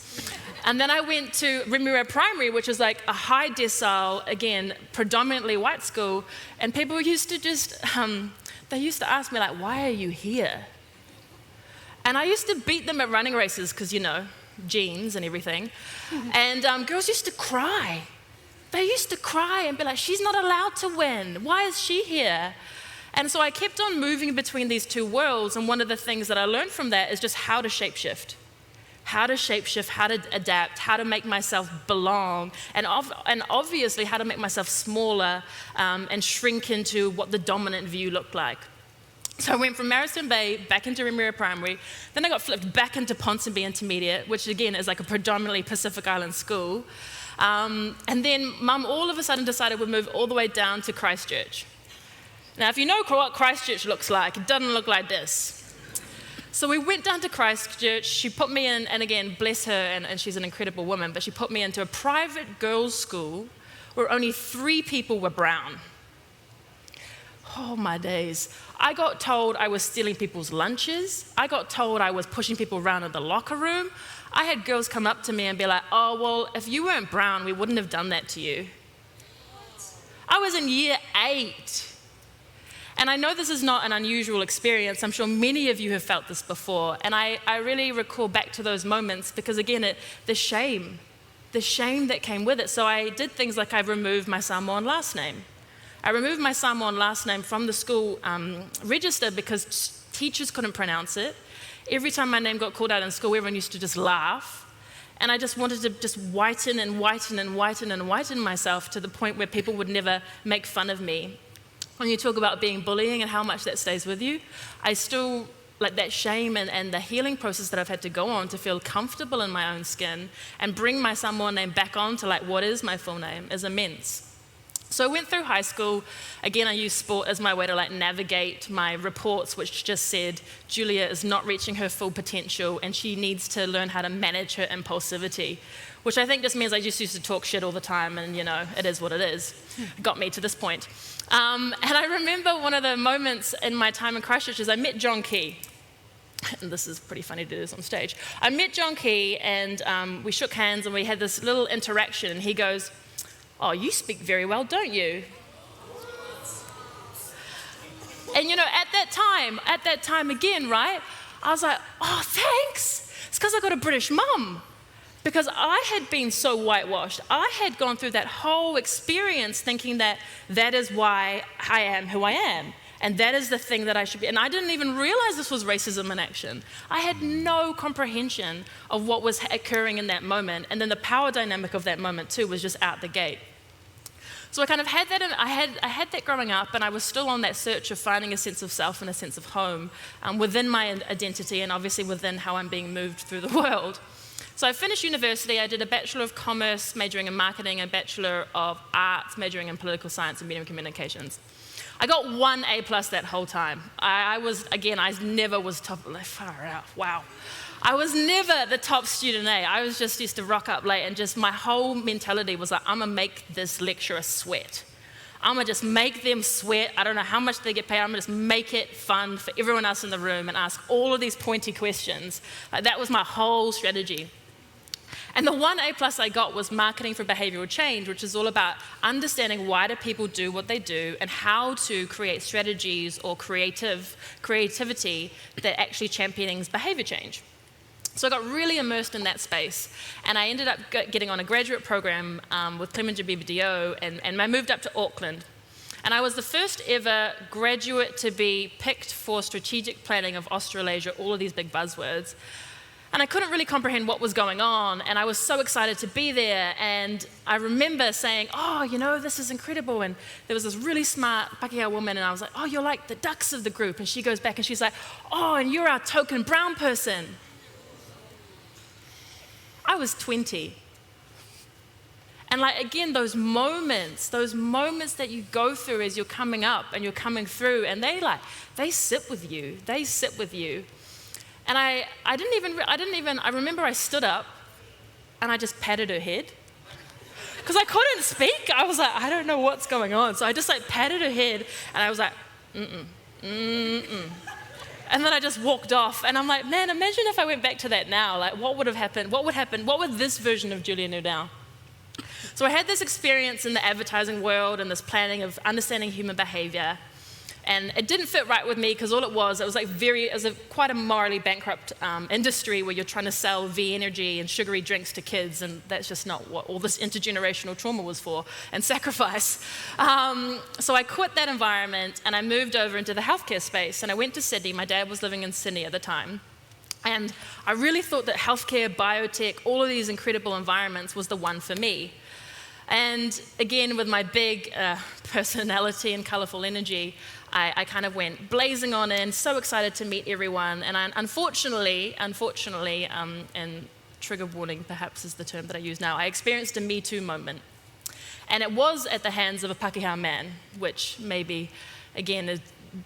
And then I went to Remuera Primary, which is like a high decile, again, predominantly white school, and people used to just, they used to ask me like, why are you here? And I used to beat them at running races because, genes and everything. And girls used to cry. They used to cry and be like, she's not allowed to win. Why is she here? And so I kept on moving between these two worlds, and one of the things that I learned from that is just how to shapeshift. How to adapt, how to make myself belong, and obviously how to make myself smaller and shrink into what the dominant view looked like. So I went from Maristone Bay back into Remuera Primary, then I got flipped back into Ponsonby Intermediate, which again is like a predominantly Pacific Island school. And then Mum all of a sudden decided we'd move all the way down to Christchurch. Now if you know what Christchurch looks like, it doesn't look like this. So we went down to Christchurch, she put me in, and again, bless her, and she's an incredible woman, but she put me into a private girls' school where only 3 people were brown. Oh my days. I got told I was stealing people's lunches. I got told I was pushing people around in the locker room. I had girls come up to me and be like, oh, well, if you weren't brown, we wouldn't have done that to you. I was in year 8. And I know this is not an unusual experience. I'm sure many of you have felt this before. And I really recall back to those moments because, again, the shame that came with it. So I did things like I removed my Samoan last name. I removed my Samoan last name from the school register because teachers couldn't pronounce it. Every time my name got called out in school, everyone used to just laugh. And I just wanted to just whiten myself to the point where people would never make fun of me. When you talk about being bullying and how much that stays with you, I still, like that shame and the healing process that I've had to go on to feel comfortable in my own skin and bring my Samoan name back on to like what is my full name is immense. So I went through high school. Again, I used sport as my way to like navigate my reports, which just said Julia is not reaching her full potential and she needs to learn how to manage her impulsivity, which I think just means I just used to talk shit all the time and, it is what it is. It got me to this point. And I remember one of the moments in my time in Christchurch is I met John Key. And this is pretty funny to do this on stage. I met John Key and we shook hands and we had this little interaction. And he goes, oh, you speak very well, don't you? And at that time again, right? I was like, oh, thanks. It's because I got a British mum. Because I had been so whitewashed. I had gone through that whole experience thinking that that is why I am who I am. And that is the thing that I should be. And I didn't even realize this was racism in action. I had no comprehension of what was occurring in that moment. And then the power dynamic of that moment too was just out the gate. So I kind of had that, I had that growing up, and I was still on that search of finding a sense of self and a sense of home within my identity, and obviously within how I'm being moved through the world. So I finished university. I did a Bachelor of Commerce, majoring in marketing, a Bachelor of Arts, majoring in political science and media and communications. I got 1 A+ that whole time. I never was top, far out, wow. I was never the top student A. I was just used to rock up late, and just my whole mentality was like, I'm gonna make this lecturer sweat. I'm gonna just make them sweat. I don't know how much they get paid. I'm gonna just make it fun for everyone else in the room and ask all of these pointy questions. That was my whole strategy. And the 1 A+ I got was marketing for behavioral change, which is all about understanding why do people do what they do and how to create strategies or creativity that actually champions behavior change. So I got really immersed in that space, and I ended up getting on a graduate program with Clemenger BBDO, and I moved up to Auckland. And I was the first ever graduate to be picked for strategic planning of Australasia, all of these big buzzwords. And I couldn't really comprehend what was going on, and I was so excited to be there. And I remember saying, oh, you know, this is incredible. And there was this really smart Pakeha woman, and I was like, oh, you're like the ducks of the group. And she goes back and she's like, oh, and you're our token brown person. I was 20. And like, again, those moments that you go through as you're coming up and you're coming through, and they sit with you. And I remember I stood up and I just patted her head. Because I couldn't speak. I was like, I don't know what's going on. So I just like patted her head, and I was like, And then I just walked off, and I'm like, man, imagine if I went back to that now. Like, what would have happened? What would happen? What would this version of Julia do now? So I had this experience in the advertising world and this planning of understanding human behavior. And it didn't fit right with me, because all it was like quite a morally bankrupt industry where you're trying to sell V-energy and sugary drinks to kids, and that's just not what all this intergenerational trauma was for, and sacrifice. So I quit that environment and I moved over into the healthcare space, and I went to Sydney. My dad was living in Sydney at the time. And I really thought that healthcare, biotech, all of these incredible environments was the one for me. And again, with my big personality and colourful energy, I kind of went blazing on in, so excited to meet everyone. And I, unfortunately, and trigger warning perhaps is the term that I use now, I experienced a Me Too moment. And it was at the hands of a Pakeha man, which maybe, again,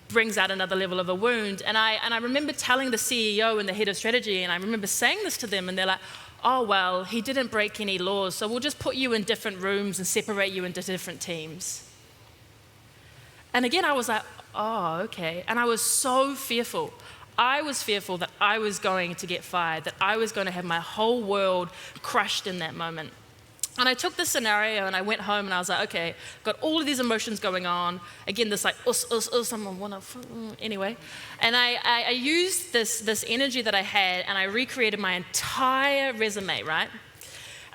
brings out another level of a wound. And I remember telling the CEO and the head of strategy, and I remember saying this to them, and they're like, oh, well, he didn't break any laws, so we'll just put you in different rooms and separate you into different teams. And again, I was like, oh, okay. And I was so fearful. I was fearful that I was going to get fired, that I was going to have my whole world crushed in that moment. And I took this scenario and I went home and I was like, okay, got all of these emotions going on. Again, this like, someone wanna, anyway. And I used this energy that I had, and I recreated my entire resume, right?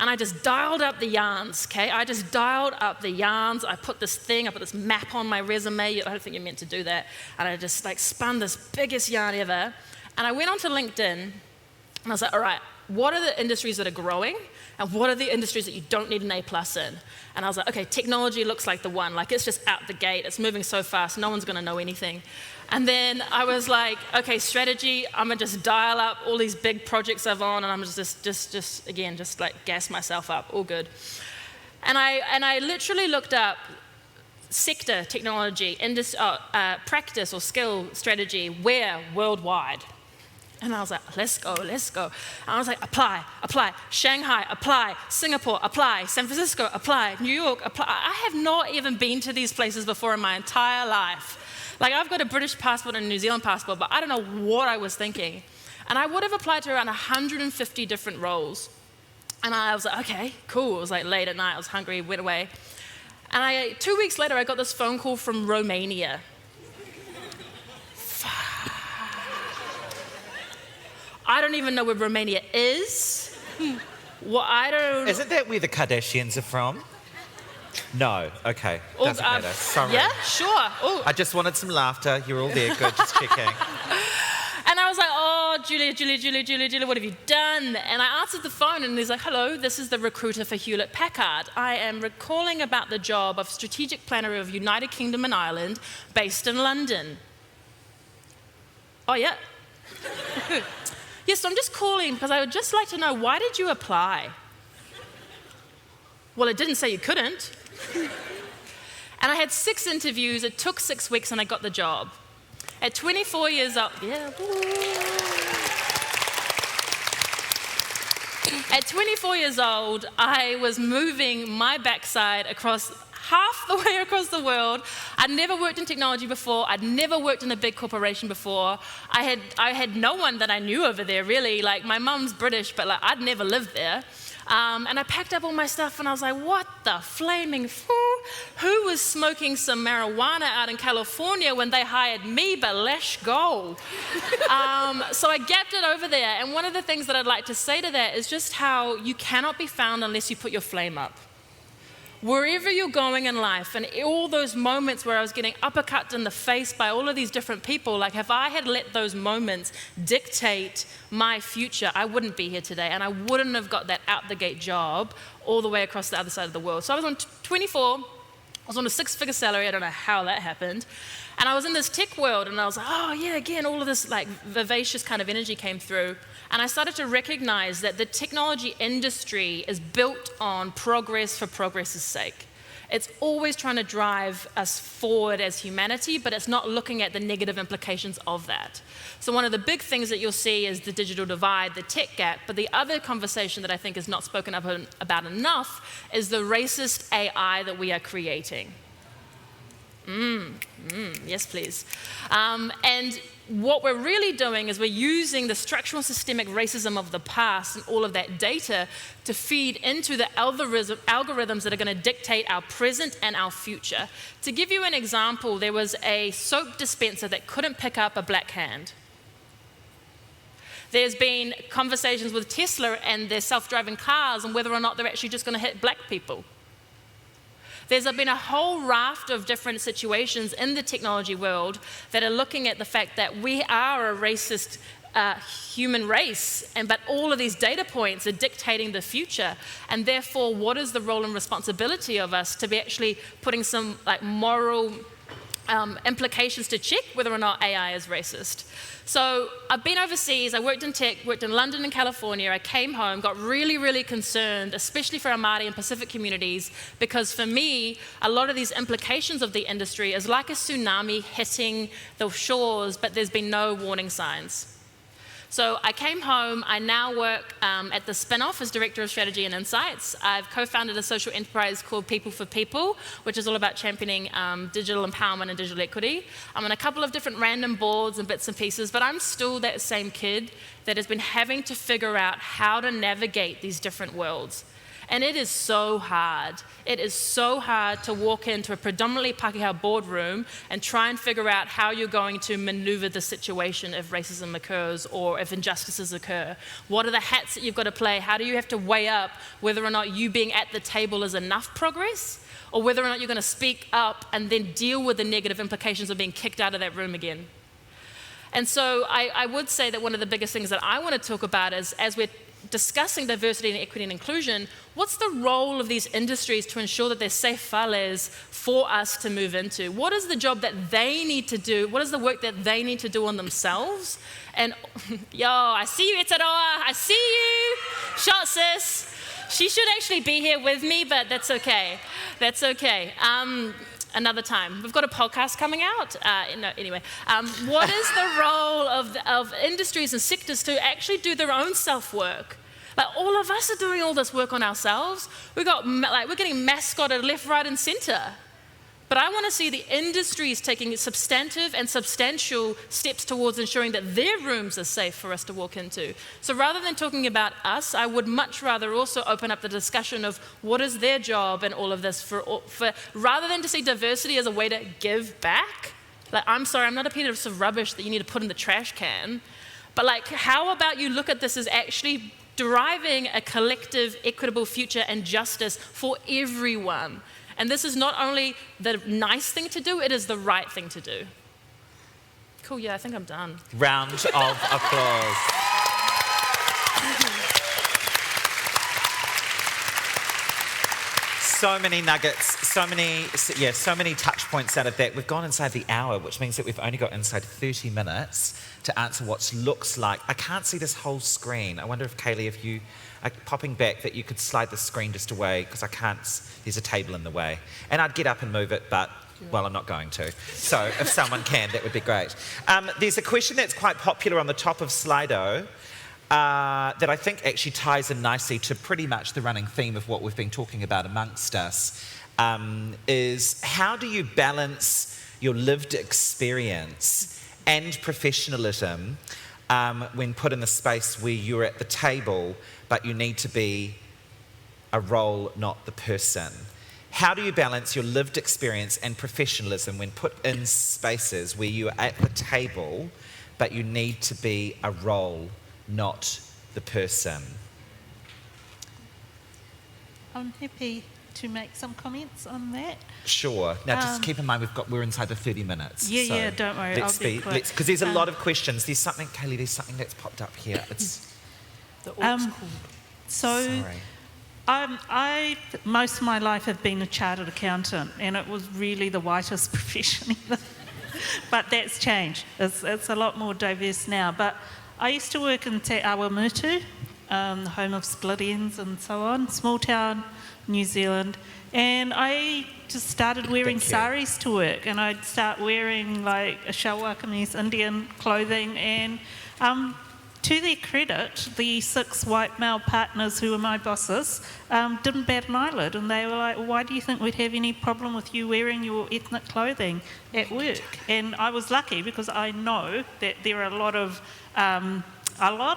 And I just dialed up the yarns, okay? I just dialed up the yarns. I put this map on my resume. I don't think you're meant to do that. And I just like spun this biggest yarn ever. And I went onto LinkedIn, and I was like, all right, what are the industries that are growing? And what are the industries that you don't need an A+ in? And I was like, okay, technology looks like the one. Like, it's just out the gate. It's moving so fast. No one's going to know anything. And then I was like, okay, strategy. I'm going to just dial up all these big projects I've on, and I'm just like gas myself up. All good. And I literally looked up sector, technology, practice or skill strategy, where worldwide. And I was like, let's go. And I was like, apply. Shanghai, apply. Singapore, apply. San Francisco, apply. New York, apply. I have not even been to these places before in my entire life. Like, I've got a British passport and a New Zealand passport, but I don't know what I was thinking. And I would have applied to around 150 different roles. And I was like, okay, cool. It was like late at night. I was hungry, went away. And 2 weeks later, I got this phone call from Romania. I don't even know where Romania is. Well, I don't... Isn't that where the Kardashians are from? No, okay, doesn't matter, sorry. Yeah, sure. Ooh. I just wanted some laughter, you're all there, good, just checking. And I was like, oh, Julia, what have you done? And I answered the phone and he's like, hello, this is the recruiter for Hewlett-Packard. I am calling about the job of Strategic Planner of United Kingdom and Ireland based in London. Oh, yeah. Yes, so I'm just calling because I would just like to know, why did you apply? Well, it didn't say you couldn't. And I had 6 interviews, it took 6 weeks and I got the job. At 24 years old, yeah. At 24 years old, I was moving my backside across half the way across the world. I'd never worked in technology before. I'd never worked in a big corporation before. I had no one that I knew over there, really. Like, my mum's British, but like, I'd never lived there. And I packed up all my stuff and I was like, what the flaming fool? Who was smoking some marijuana out in California when they hired me, but let's go. So I gapped it over there. And one of the things that I'd like to say to that is just how you cannot be found unless you put your flame up. Wherever you're going in life, and all those moments where I was getting uppercut in the face by all of these different people, like if I had let those moments dictate my future, I wouldn't be here today, and I wouldn't have got that out-the-gate job all the way across the other side of the world. So I was on 24, I was on a 6-figure salary, I don't know how that happened, and I was in this tech world, and I was like, oh yeah, again, all of this like vivacious kind of energy came through. And I started to recognize that the technology industry is built on progress for progress's sake. It's always trying to drive us forward as humanity, but it's not looking at the negative implications of that. So one of the big things that you'll see is the digital divide, the tech gap, but the other conversation that I think is not spoken about enough is the racist AI that we are creating. Yes, please. And what we're really doing is we're using the structural and systemic racism of the past and all of that data to feed into the algorithms that are going to dictate our present and our future. To give you an example, there was a soap dispenser that couldn't pick up a black hand. There's been conversations with Tesla and their self-driving cars and whether or not they're actually just going to hit black people. There's been a whole raft of different situations in the technology world that are looking at the fact that we are a racist human race, but all of these data points are dictating the future. And therefore, what is the role and responsibility of us to be actually putting some like moral implications to check whether or not AI is racist? So I've been overseas, I worked in tech, worked in London and California, I came home, got really, really concerned, especially for our Māori and Pacific communities, because for me, a lot of these implications of the industry is like a tsunami hitting the shores, but there's been no warning signs. So I came home, I now work at the spin-off as Director of Strategy and Insights. I've co-founded a social enterprise called People for People, which is all about championing digital empowerment and digital equity. I'm on a couple of different random boards and bits and pieces, but I'm still that same kid that has been having to figure out how to navigate these different worlds. And it is so hard. It is so hard to walk into a predominantly Pākehā boardroom and try and figure out how you're going to maneuver the situation if racism occurs or if injustices occur. What are the hats that you've got to play? How do you have to weigh up whether or not you being at the table is enough progress, or whether or not you're going to speak up and then deal with the negative implications of being kicked out of that room again? And so I would say that one of the biggest things that I want to talk about is, as we're discussing diversity and equity and inclusion, what's the role of these industries to ensure that they're safe whales for us to move into? What is the job that they need to do? What is the work that they need to do on themselves? And, yo, I see you, Aotearoa, I see you. Shot, sis. She should actually be here with me, but that's okay. That's okay. Another time. We've got a podcast coming out. Anyway, what is the role of industries and sectors to actually do their own self-work? Like, all of us are doing all this work on ourselves. We're getting mascotted left, right, and center. But I want to see the industries taking substantive and substantial steps towards ensuring that their rooms are safe for us to walk into. So rather than talking about us, I would much rather also open up the discussion of what is their job in all of this for rather than to see diversity as a way to give back. Like, I'm sorry, I'm not a piece of rubbish that you need to put in the trash can. But like, how about you look at this as actually deriving a collective, equitable future and justice for everyone. And this is not only the nice thing to do, it is the right thing to do. Cool, yeah, I think I'm done. Round of applause. So many nuggets, so many touch points out of that. We've gone inside the hour, which means that we've only got inside 30 minutes to answer what looks like. I can't see this whole screen. I wonder if, Kaylee, if you are popping back, that you could slide the screen just away, because I can't, there's a table in the way. And I'd get up and move it, but, well, I'm not going to. So if someone can, that would be great. There's a question that's quite popular on the top of Slido, that I think actually ties in nicely to pretty much the running theme of what we've been talking about amongst us, is how do you balance your lived experience and professionalism when put in the space where you're at the table but you need to be a role, not the person? How do you balance your lived experience and professionalism when put in spaces where you are at the table but you need to be a role, not the person? I'm happy to make some comments on that. Sure. Now just keep in mind we're inside the 30 minutes. Yeah, don't worry, I'll be quick. Because there's a lot of questions. There's something, Kaylee, there's something that's popped up here. It's The orc's called. So sorry. I most of my life have been a chartered accountant, and it was really the whitest profession either. But that's changed. It's a lot more diverse now. But I used to work in Te Awamutu, the home of split ends and so on, small town, New Zealand, and I just started wearing saris to work, and I'd start wearing like a shalwakamis, Indian clothing, and to their credit, the 6 white male partners who were my bosses didn't bat an eyelid, and they were like, why do you think we'd have any problem with you wearing your ethnic clothing at work? And I was lucky because I know that there are a lot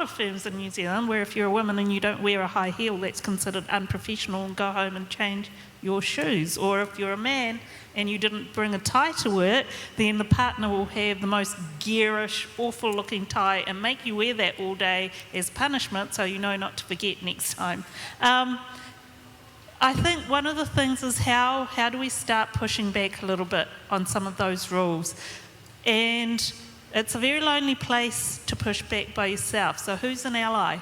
of firms in New Zealand where if you're a woman and you don't wear a high heel, that's considered unprofessional and go home and change your shoes. Or if you're a man and you didn't bring a tie to work, then the partner will have the most garish, awful looking tie and make you wear that all day as punishment so you know not to forget next time. I think one of the things is how do we start pushing back a little bit on some of those rules? And it's a very lonely place to push back by yourself. So who's an ally?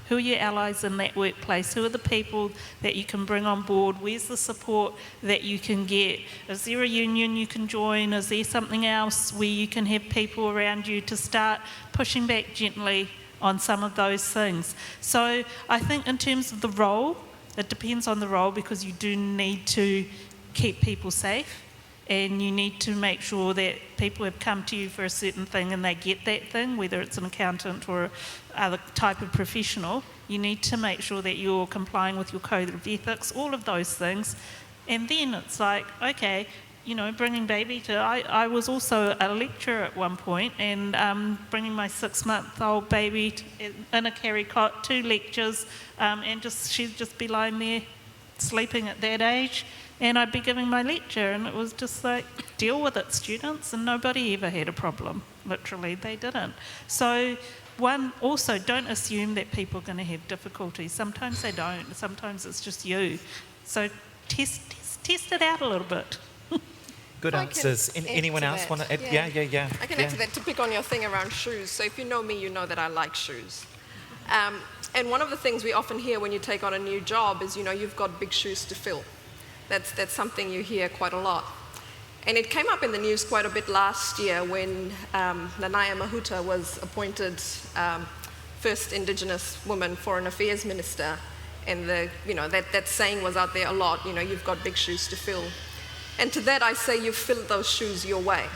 Who are your allies in that workplace? Who are the people that you can bring on board? Where's the support that you can get? Is there a union you can join? Is there something else where you can have people around you to start pushing back gently on some of those things? So I think in terms of the role, it depends on the role, because you do need to keep people safe. And you need to make sure that people have come to you for a certain thing and they get that thing, whether it's an accountant or other type of professional. You need to make sure that you're complying with your code of ethics, all of those things. And then it's like, okay, you know, bringing baby to... I was also a lecturer at one point, and bringing my 6-month-old baby in a carry cot to lectures, and she'd just be lying there sleeping at that age. And I'd be giving my lecture, and it was just like, deal with it, students, and nobody ever had a problem. Literally, they didn't. So, one, also, don't assume that people are going to have difficulties. Sometimes they don't. Sometimes it's just you. So, test it out a little bit. Good answers. Anyone else want to add? Yeah. I can add to that, to pick on your thing around shoes. So if you know me, you know that I like shoes. And one of the things we often hear when you take on a new job is, you know, you've got big shoes to fill. That's something you hear quite a lot. And it came up in the news quite a bit last year when Nanaia Mahuta was appointed first Indigenous woman Foreign Affairs Minister. And that saying was out there a lot, you know, you've got big shoes to fill. And to that I say, you've filled those shoes your way.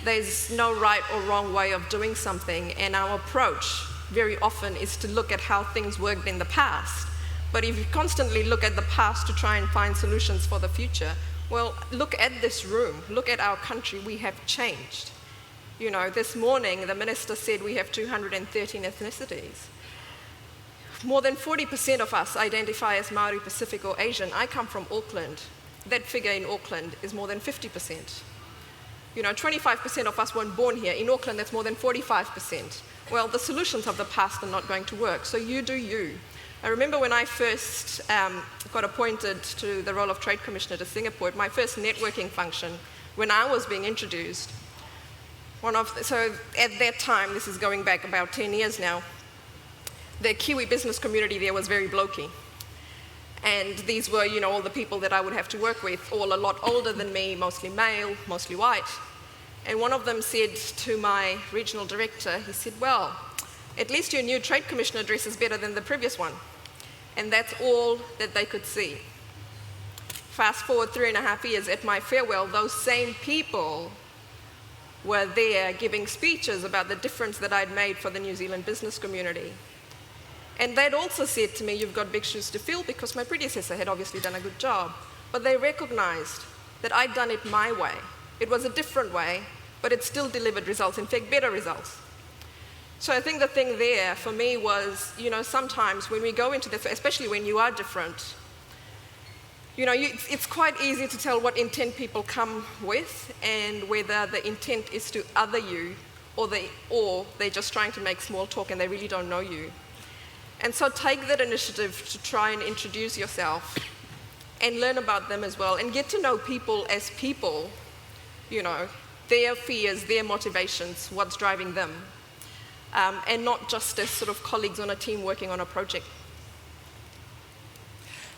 There's no right or wrong way of doing something, and our approach very often is to look at how things worked in the past. But if you constantly look at the past to try and find solutions for the future, well, look at this room, look at our country, we have changed. You know, this morning the minister said we have 213 ethnicities. More than 40% of us identify as Maori, Pacific or Asian. I come from Auckland. That figure in Auckland is more than 50%. You know, 25% of us weren't born here. In Auckland, that's more than 45%. Well, the solutions of the past are not going to work, so you do you. I remember when I first got appointed to the role of Trade Commissioner to Singapore, my first networking function, when I was being introduced, so at that time, this is going back about 10 years now, the Kiwi business community there was very blokey. And these were, you know, all the people that I would have to work with, all a lot older than me, mostly male, mostly white. And one of them said to my regional director, he said, well, at least your new Trade Commissioner dress is better than the previous one. And that's all that they could see. Fast forward 3.5 years, at my farewell, those same people were there giving speeches about the difference that I'd made for the New Zealand business community. And they'd also said to me, you've got big shoes to fill, because my predecessor had obviously done a good job. But they recognized that I'd done it my way. It was a different way, but it still delivered results, in fact, better results. So I think the thing there for me was, you know, sometimes when we go into this, especially when you are different, you know, it's quite easy to tell what intent people come with and whether the intent is to other you or they're just trying to make small talk and they really don't know you. And so take that initiative to try and introduce yourself and learn about them as well and get to know people as people, you know, their fears, their motivations, what's driving them, and not just as sort of colleagues on a team working on a project.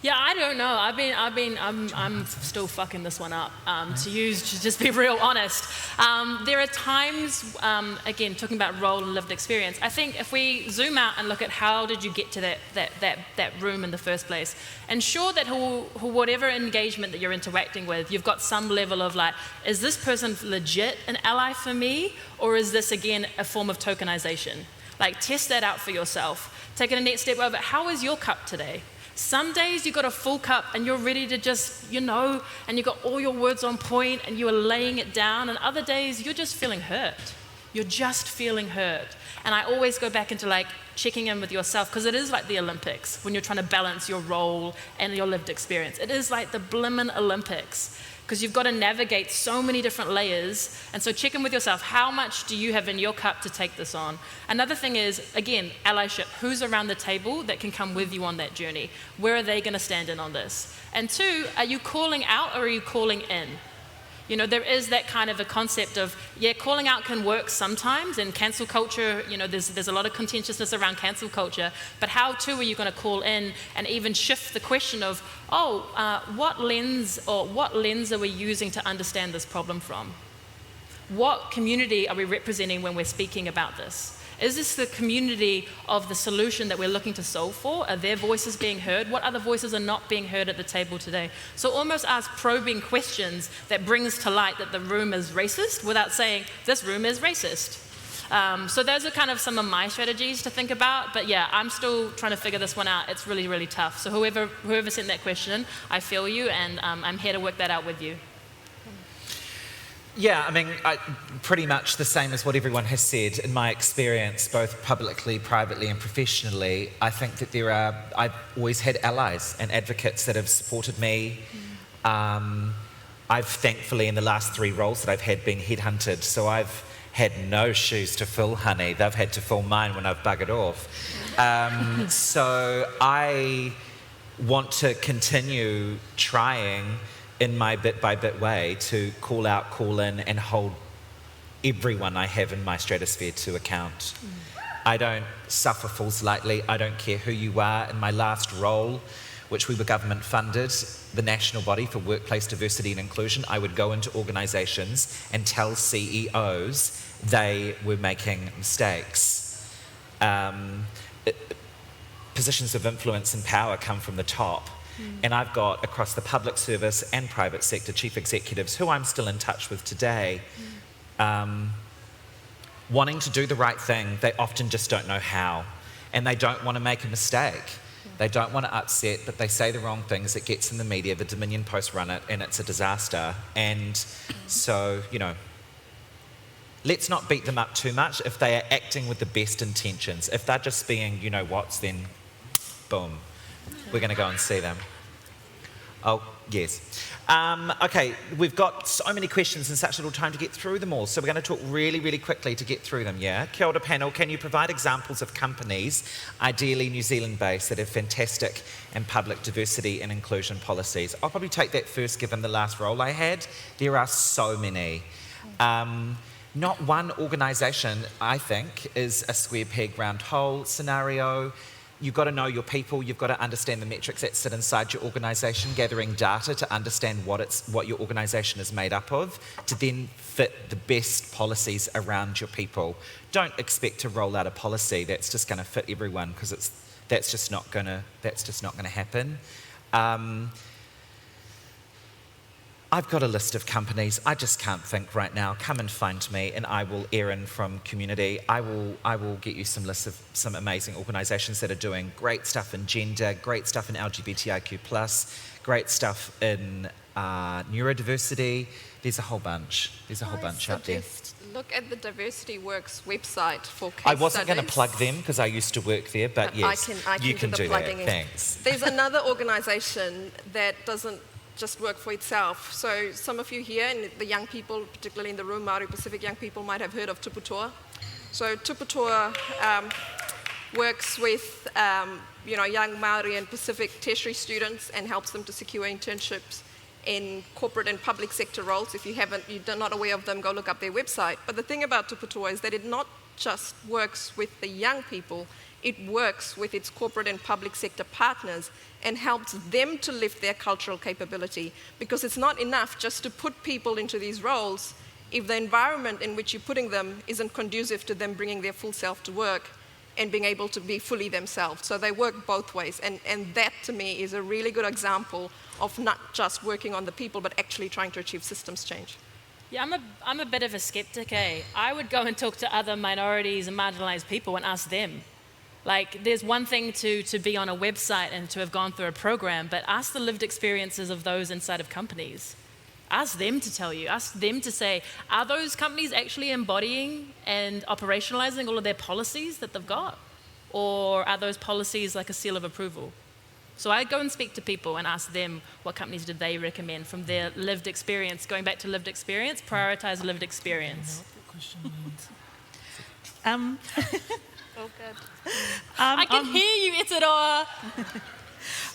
Yeah, I don't know. I'm still fucking this one up, to just be real honest. There are times, again, talking about role and lived experience, I think if we zoom out and look at how did you get to that room in the first place, ensure that whatever engagement that you're interacting with, you've got some level of like, is this person legit an ally for me, or is this, again, a form of tokenization? Like, test that out for yourself. Take it a next step over. How is your cup today? Some days you've got a full cup and you're ready to just, you know, and you've got all your words on point and you are laying it down, and other days you're just feeling hurt. You're just feeling hurt. And I always go back into like checking in with yourself, because it is like the Olympics when you're trying to balance your role and your lived experience. It is like the blimmin' Olympics, because you've got to navigate so many different layers. And so check in with yourself. How much do you have in your cup to take this on? Another thing is, again, allyship. Who's around the table that can come with you on that journey? Where are they going to stand in on this? And two, are you calling out or are you calling in? You know, there is that kind of a concept of, yeah, calling out can work sometimes, and cancel culture, you know, there's a lot of contentiousness around cancel culture, but how too are you going to call in and even shift the question of, what lens are we using to understand this problem from? What community are we representing when we're speaking about this? Is this the community of the solution that we're looking to solve for? Are their voices being heard? What other voices are not being heard at the table today? So almost ask probing questions that brings to light that the room is racist without saying, this room is racist. So those are kind of some of my strategies to think about. But yeah, I'm still trying to figure this one out. It's really, really tough. So whoever sent that question, I feel you, and I'm here to work that out with you. Yeah, I mean, pretty much the same as what everyone has said. In my experience, both publicly, privately, and professionally, I think that I've always had allies and advocates that have supported me. I've thankfully, in the last 3 roles that I've had, been headhunted, so I've had no shoes to fill, honey. They've had to fill mine when I've buggered off. So I want to continue trying in my bit-by-bit way to call out, call in, and hold everyone I have in my stratosphere to account. I don't suffer fools lightly. I don't care who you are. In my last role, which we were government funded, the national body for workplace diversity and inclusion, I would go into organisations and tell CEOs they were making mistakes. Positions of influence and power come from the top. And I've got, across the public service and private sector, chief executives who I'm still in touch with today, wanting to do the right thing. They often just don't know how. And they don't want to make a mistake. They don't want to upset, but they say the wrong things. It gets in the media, the Dominion Post run it, and it's a disaster. And so, you know, let's not beat them up too much if they are acting with the best intentions. If they're just being, you know whats, then boom. We're going to go and see them. Oh, yes. Okay, we've got so many questions and such little time to get through them all, so we're going to talk really, really quickly to get through them, yeah? Kia ora panel, can you provide examples of companies, ideally New Zealand-based, that have fantastic and public diversity and inclusion policies? I'll probably take that first, given the last role I had. There are so many. Not one organisation, I think, is a square peg round hole scenario. You've got to know your people, you've got to understand the metrics that sit inside your organisation, gathering data to understand what your organisation is made up of, to then fit the best policies around your people. Don't expect to roll out a policy that's just going to fit everyone, because that's just not going to happen. I've got a list of companies. I just can't think right now. Come and find me, and I will, Erin from Community, I will get you some lists of some amazing organisations that are doing great stuff in gender, great stuff in LGBTIQ+, great stuff in neurodiversity. There's a whole bunch. There's a whole bunch out there. Look at the Diversity Works website for case I wasn't going to studies. plug them because I used to work there, but yes, I can you can do that. plugging. Thanks. There's another organisation that doesn't just work for itself. So some of you here, and the young people, particularly in the room, Māori Pacific young people, might have heard of Tuputoa. So Tuputoa works with young Māori and Pacific tertiary students and helps them to secure internships in corporate and public sector roles. If you're not aware of them, go look up their website. But the thing about Tuputoa is that it not just works with the young people, it works with its corporate and public sector partners and helps them to lift their cultural capability, because it's not enough just to put people into these roles if the environment in which you're putting them isn't conducive to them bringing their full self to work and being able to be fully themselves. So they work both ways, and that to me is a really good example of not just working on the people but actually trying to achieve systems change. Yeah, I'm a bit of a skeptic, eh? I would go and talk to other minorities and marginalised people and ask them. Like, there's one thing to be on a website and to have gone through a program, but ask the lived experiences of those inside of companies. Ask them to tell you. Ask them to say, are those companies actually embodying and operationalising all of their policies that they've got? Or are those policies like a seal of approval? So I go and speak to people and ask them what companies did they recommend from their lived experience. Going back to lived experience, prioritise lived experience. Oh, good. I can hear you, Aotearoa.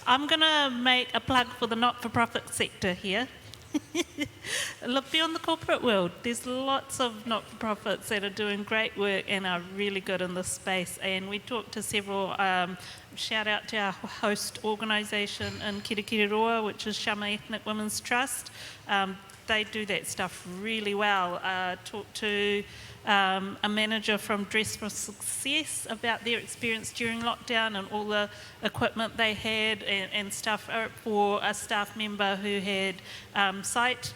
I'm going to make a plug for the not-for-profit sector here. Look beyond the corporate world. There's lots of not-for-profits that are doing great work and are really good in this space. And we talked to several, shout out to our host organisation in Kirikiriroa, which is Shama Ethnic Women's Trust. They do that stuff really well. Talked to a manager from Dress for Success about their experience during lockdown and all the equipment they had and stuff for a staff member who had sight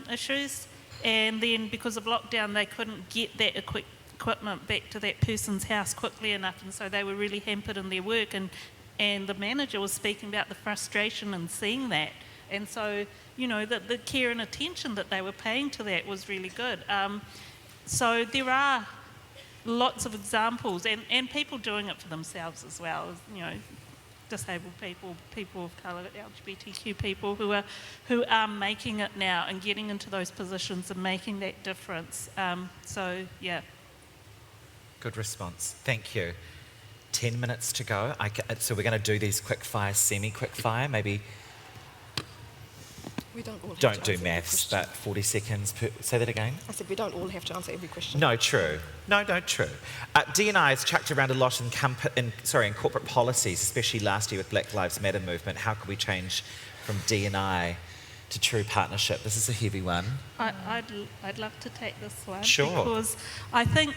issues, and then because of lockdown they couldn't get that equipment back to that person's house quickly enough, and so they were really hampered in their work, and the manager was speaking about the frustration and seeing that, and so the care and attention that they were paying to that was really good. So there are lots of examples, and people doing it for themselves as well. Disabled people, people of colour, LGBTQ people who are making it now and getting into those positions and making that difference. So yeah. Good response. Thank you. 10 minutes to go. So we're going to do these quick fire, semi-quick fire, maybe. We don't all have Don't to do answer maths, every but 40 seconds per... Say that again? I said we don't all have to answer every question. No, true. No, true. D&I has chucked around a lot in corporate policies, especially last year with Black Lives Matter movement. How can we change from D&I to true partnership? This is a heavy one. I'd love to take this one. Sure. Because I think,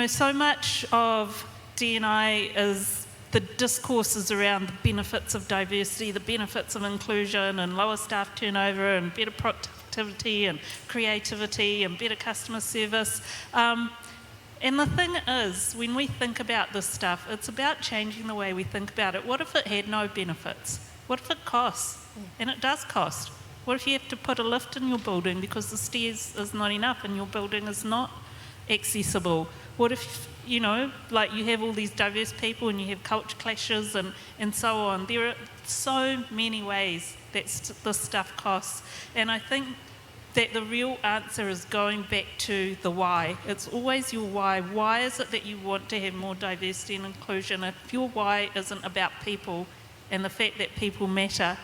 so much of D&I is the discourses around the benefits of diversity, the benefits of inclusion and lower staff turnover and better productivity and creativity and better customer service. And the thing is, when we think about this stuff, it's about changing the way we think about it. What if it had no benefits? What if it costs? And it does cost. What if you have to put a lift in your building because the stairs is not enough and your building is not accessible? What if you know, like you have all these diverse people and you have culture clashes and so on. There are so many ways that this stuff costs. And I think that the real answer is going back to the why. It's always your why. Why is it that you want to have more diversity and inclusion? If your why isn't about people and the fact that people matter,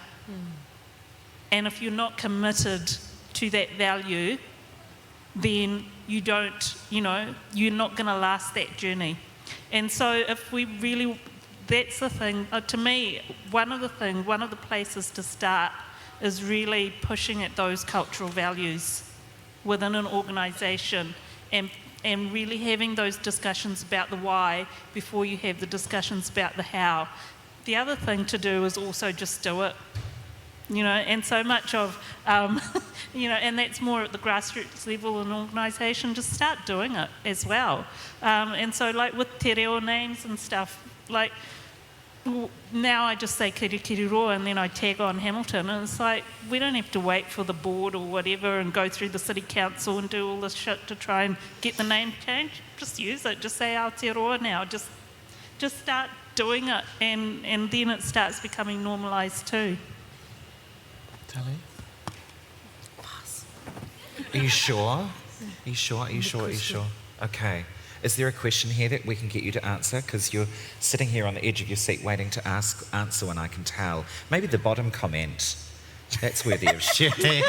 and if you're not committed to that value, then you don't, you know, you're not going to last that journey. And so if we really, that's the thing, to me, one of the places to start is really pushing at those cultural values within an organisation and really having those discussions about the why before you have the discussions about the how. The other thing to do is also just do it. You know, and so much of, you know, and that's more at the grassroots level in an organisation, just start doing it as well. And so like with te reo names and stuff, like now I just say Kirikiriroa and then I tag on Hamilton, and it's like we don't have to wait for the board or whatever and go through the city council and do all this shit to try and get the name changed. Just use it, just say Aotearoa now, just start doing it, and then it starts becoming normalised too. Talei? Are you sure? Are you sure? Okay. Is there a question here that we can get you to answer? Because you're sitting here on the edge of your seat waiting to answer one, I can tell. Maybe the bottom comment. That's worthy of sharing.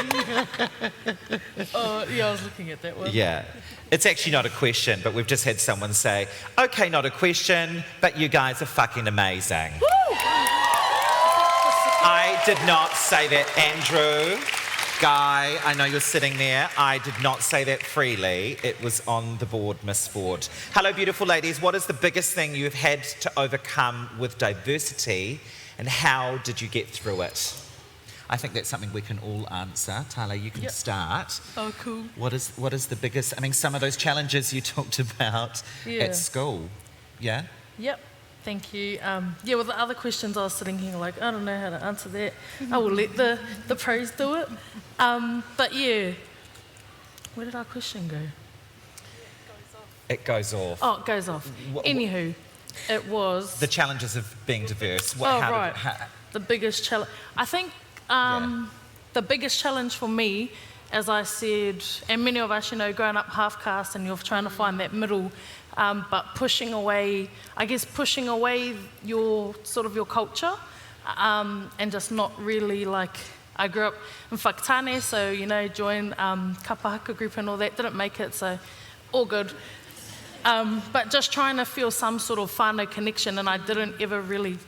Oh, yeah, I was looking at that one. Yeah. It's actually not a question, but we've just had someone say, okay, not a question, but you guys are fucking amazing. Woo! I did not say that, Andrew. Guy, I know you're sitting there. I did not say that freely. It was on the board, Miss Ford. Hello, beautiful ladies. What is the biggest thing you've had to overcome with diversity, and how did you get through it? I think that's something we can all answer. Talei, you can start. Oh, cool. What is the biggest, I mean, some of those challenges you talked about at school, yeah? Yep. Thank you. Yeah, with the other questions, I was sitting here like, I don't know how to answer that. I will let the pros do it. But yeah, where did our question go? It goes off. Oh, it goes off. Anywho, it was... The challenges of being diverse. The biggest challenge. I think the biggest challenge for me, as I said, and many of us, you know, growing up half-caste and you're trying to find that middle, but pushing away your culture, and just not really like, I grew up in whakatane, so, you know, joined kapahaka group and all that, didn't make it, so all good. But just trying to feel some sort of whānau connection, and I didn't ever really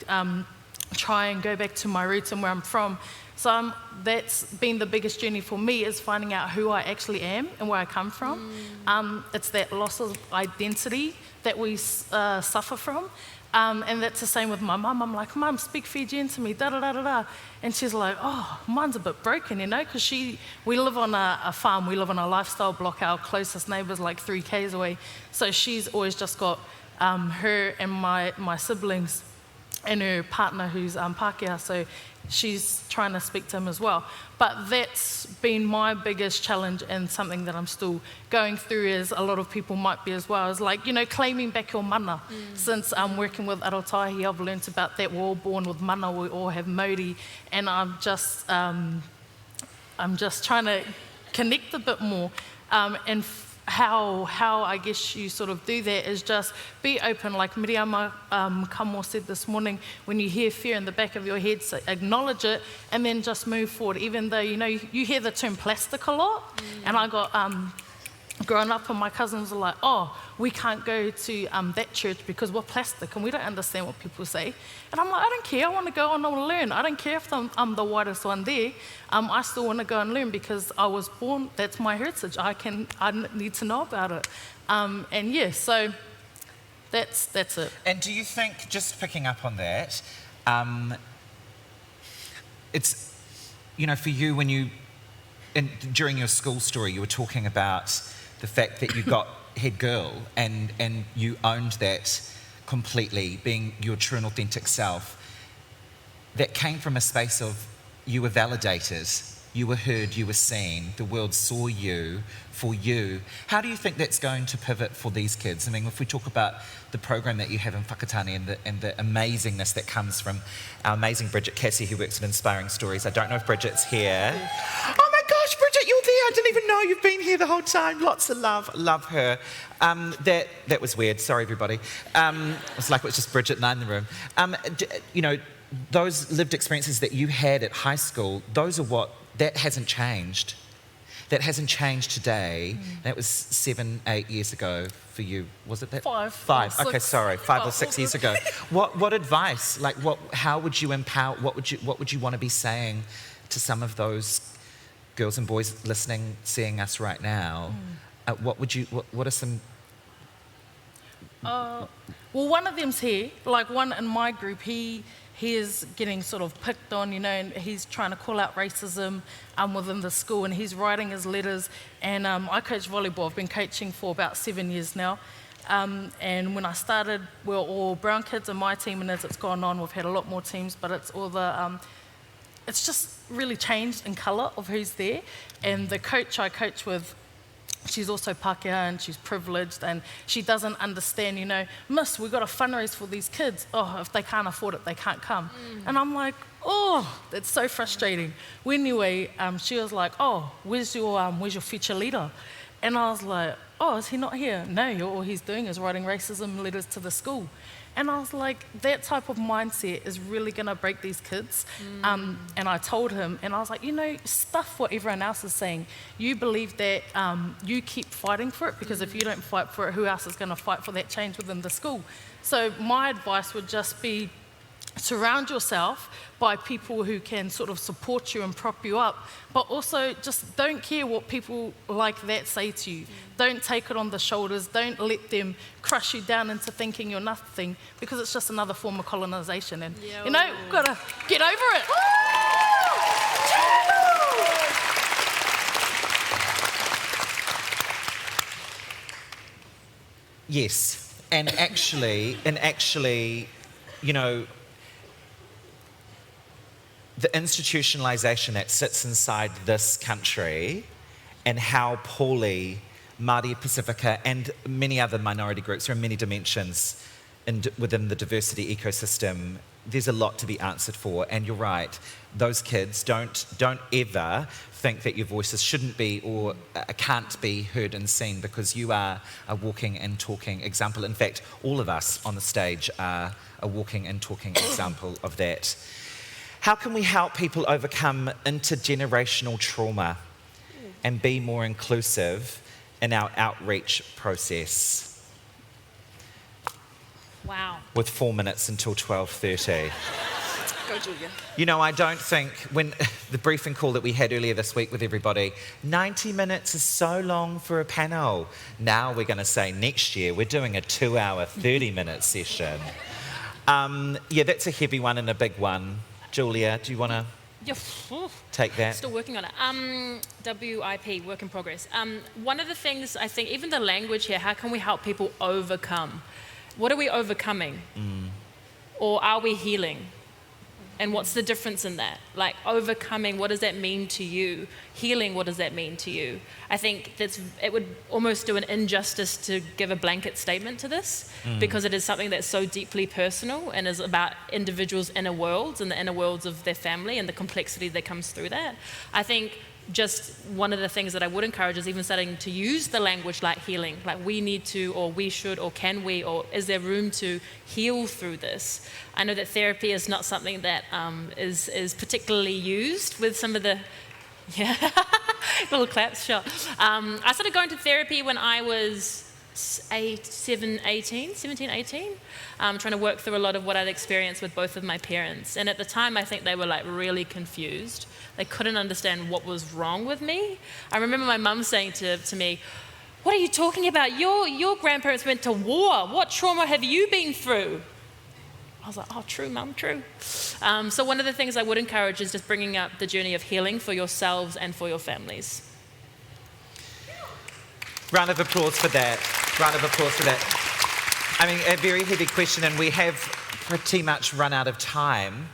try and go back to my roots and where I'm from. So that's been the biggest journey for me, is finding out who I actually am and where I come from. It's that loss of identity that we suffer from. And that's the same with my mum. I'm like, Mum, speak Fijian to me, da-da-da-da-da. And she's like, oh, mine's a bit broken, you know, because we live on a farm, we live on a lifestyle block, our closest neighbour's like 3 k's away. So she's always just got her and my siblings and her partner who's Pākehā, so she's trying to speak to him as well. But that's been my biggest challenge, and something that I'm still going through, as a lot of people might be as well, is like, you know, claiming back your mana. Since I'm working with Arotahi, I've learnt about that. We're all born with mana, we all have mauri, and I'm just trying to connect a bit more, and how I guess you sort of do that is just be open, like Miriama Kamo said this morning, when you hear fear in the back of your head, so acknowledge it and then just move forward, even though, you know, you hear the term plastic a lot, and I got growing up and my cousins were like, oh, we can't go to that church because we're plastic and we don't understand what people say. And I'm like, I don't care, I want to go and I want to learn. I don't care if I'm the whitest one there. I still want to go and learn because I was born, that's my heritage. I need to know about it. And yeah, so that's it. And do you think, just picking up on that, it's, you know, for you, when you, during your school story, you were talking about the fact that you got head girl and you owned that completely, being your true and authentic self. That came from a space of you were validated you were heard, you were seen, the world saw you for you. How do you think that's going to pivot for these kids? I mean, if we talk about the program that you have in Whakatane and the amazingness that comes from our amazing Bridget Cassie, who works at Inspiring Stories. I don't know if Bridget's here. Oh my gosh, Bridget, you're there. I didn't even know you've been here the whole time. Lots of love. Love her. That was weird. Sorry, everybody. It's like it was just Bridget and I in the room. You know, those lived experiences that you had at high school, those are that hasn't changed. That hasn't changed today. That was 7, 8 years ago for you. Was it that? 5. 5. Okay, 6. sorry. 5 or 6 years ago. What advice? Like, how would you empower? What would you want to be saying to some of those girls and boys listening, seeing us right now? What are some? Well, one of them's here. Like one in my group, he is getting sort of picked on, you know, and he's trying to call out racism within the school, and he's writing his letters. And I coach volleyball. I've been coaching for about 7 years now. And when I started, we were all brown kids in my team, and as it's gone on, we've had a lot more teams, but it's all the, it's just really changed in colour of who's there. And the coach I coach with, she's also Pākehā and she's privileged, and she doesn't understand, you know, Miss, we've got to fundraise for these kids. Oh, if they can't afford it, they can't come. And I'm like, oh, that's so frustrating. Well, anyway, she was like, oh, where's your future leader? And I was like, oh, is he not here? No, all he's doing is writing racism letters to the school. And I was like, that type of mindset is really going to break these kids. And I told him, and I was like, you know, stuff what everyone else is saying. You believe that you keep fighting for it, because if you don't fight for it, who else is going to fight for that change within the school? So my advice would just be, surround yourself by people who can sort of support you and prop you up, but also just don't care what people like that say to you. Don't take it on the shoulders. Don't let them crush you down into thinking you're nothing, because it's just another form of colonisation. And, you know, we've got to get over it. Yes, and actually, you know, the institutionalisation that sits inside this country and how poorly Māori, Pasifika and many other minority groups, there are many dimensions within the diversity ecosystem. There's a lot to be answered for, and you're right, those kids don't ever think that your voices shouldn't be or can't be heard and seen, because you are a walking and talking example. In fact, all of us on the stage are a walking and talking example of that. How can we help people overcome intergenerational trauma and be more inclusive in our outreach process? Wow. With 4 minutes until 12:30. Go, Julia. You know, I don't think, when the briefing call that we had earlier this week with everybody, 90 minutes is so long for a panel. Now we're going to say next year we're doing a 2-hour, 30-minute session. Yeah, that's a heavy one and a big one. Julia, do you want to take that? Still working on it. WIP, work in progress. One of the things, I think, even the language here, how can we help people overcome? What are we overcoming? Or are we healing? And what's the difference in that? Like, overcoming, what does that mean to you? Healing, what does that mean to you? I think it would almost do an injustice to give a blanket statement to this, because it is something that's so deeply personal and is about individuals' inner worlds and the inner worlds of their family and the complexity that comes through that. I think just one of the things that I would encourage is even starting to use the language like healing, like we need to, or we should, or can we, or is there room to heal through this? I know that therapy is not something that is particularly used with some of the, yeah, little claps, sure. I started going to therapy when I was 17, 18, trying to work through a lot of what I'd experienced with both of my parents. And at the time, I think they were like really confused. They couldn't understand what was wrong with me. I remember my mum saying to me, "What are you talking about? Your grandparents went to war. What trauma have you been through?" I was like, oh, true, Mum, true. So one of the things I would encourage is just bringing up the journey of healing for yourselves and for your families. Round of applause for that. Round of applause for that. I mean, a very heavy question, and we have pretty much run out of time.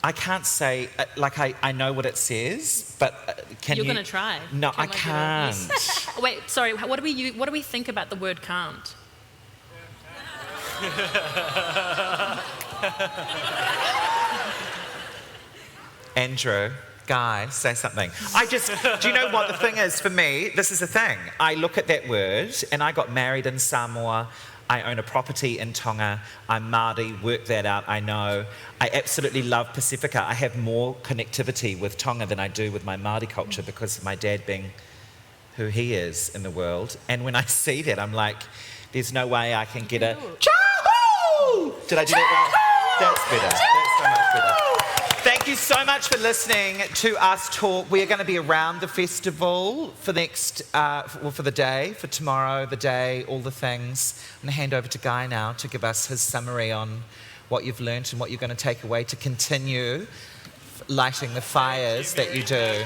I can't say, like I know what it says, but can You're you? going to try. No, Can I can't. Wait, sorry, what do we think about the word can't? Andrew, Guy, say something. Do you know what the thing is for me? This is the thing. I look at that word and I got married in Samoa. I own a property in Tonga. I'm Māori, work that out, I know. I absolutely love Pasifika. I have more connectivity with Tonga than I do with my Māori culture because of my dad being who he is in the world. And when I see that, I'm like, there's no way I can get a Chahoo! Did I do that right? That's better. That's so much better. Thank you so much for listening to us talk. We are going to be around the festival for for the day, for tomorrow, the day, all the things. I'm going to hand over to Guy now to give us his summary on what you've learnt and what you're going to take away to continue lighting the fires that you do.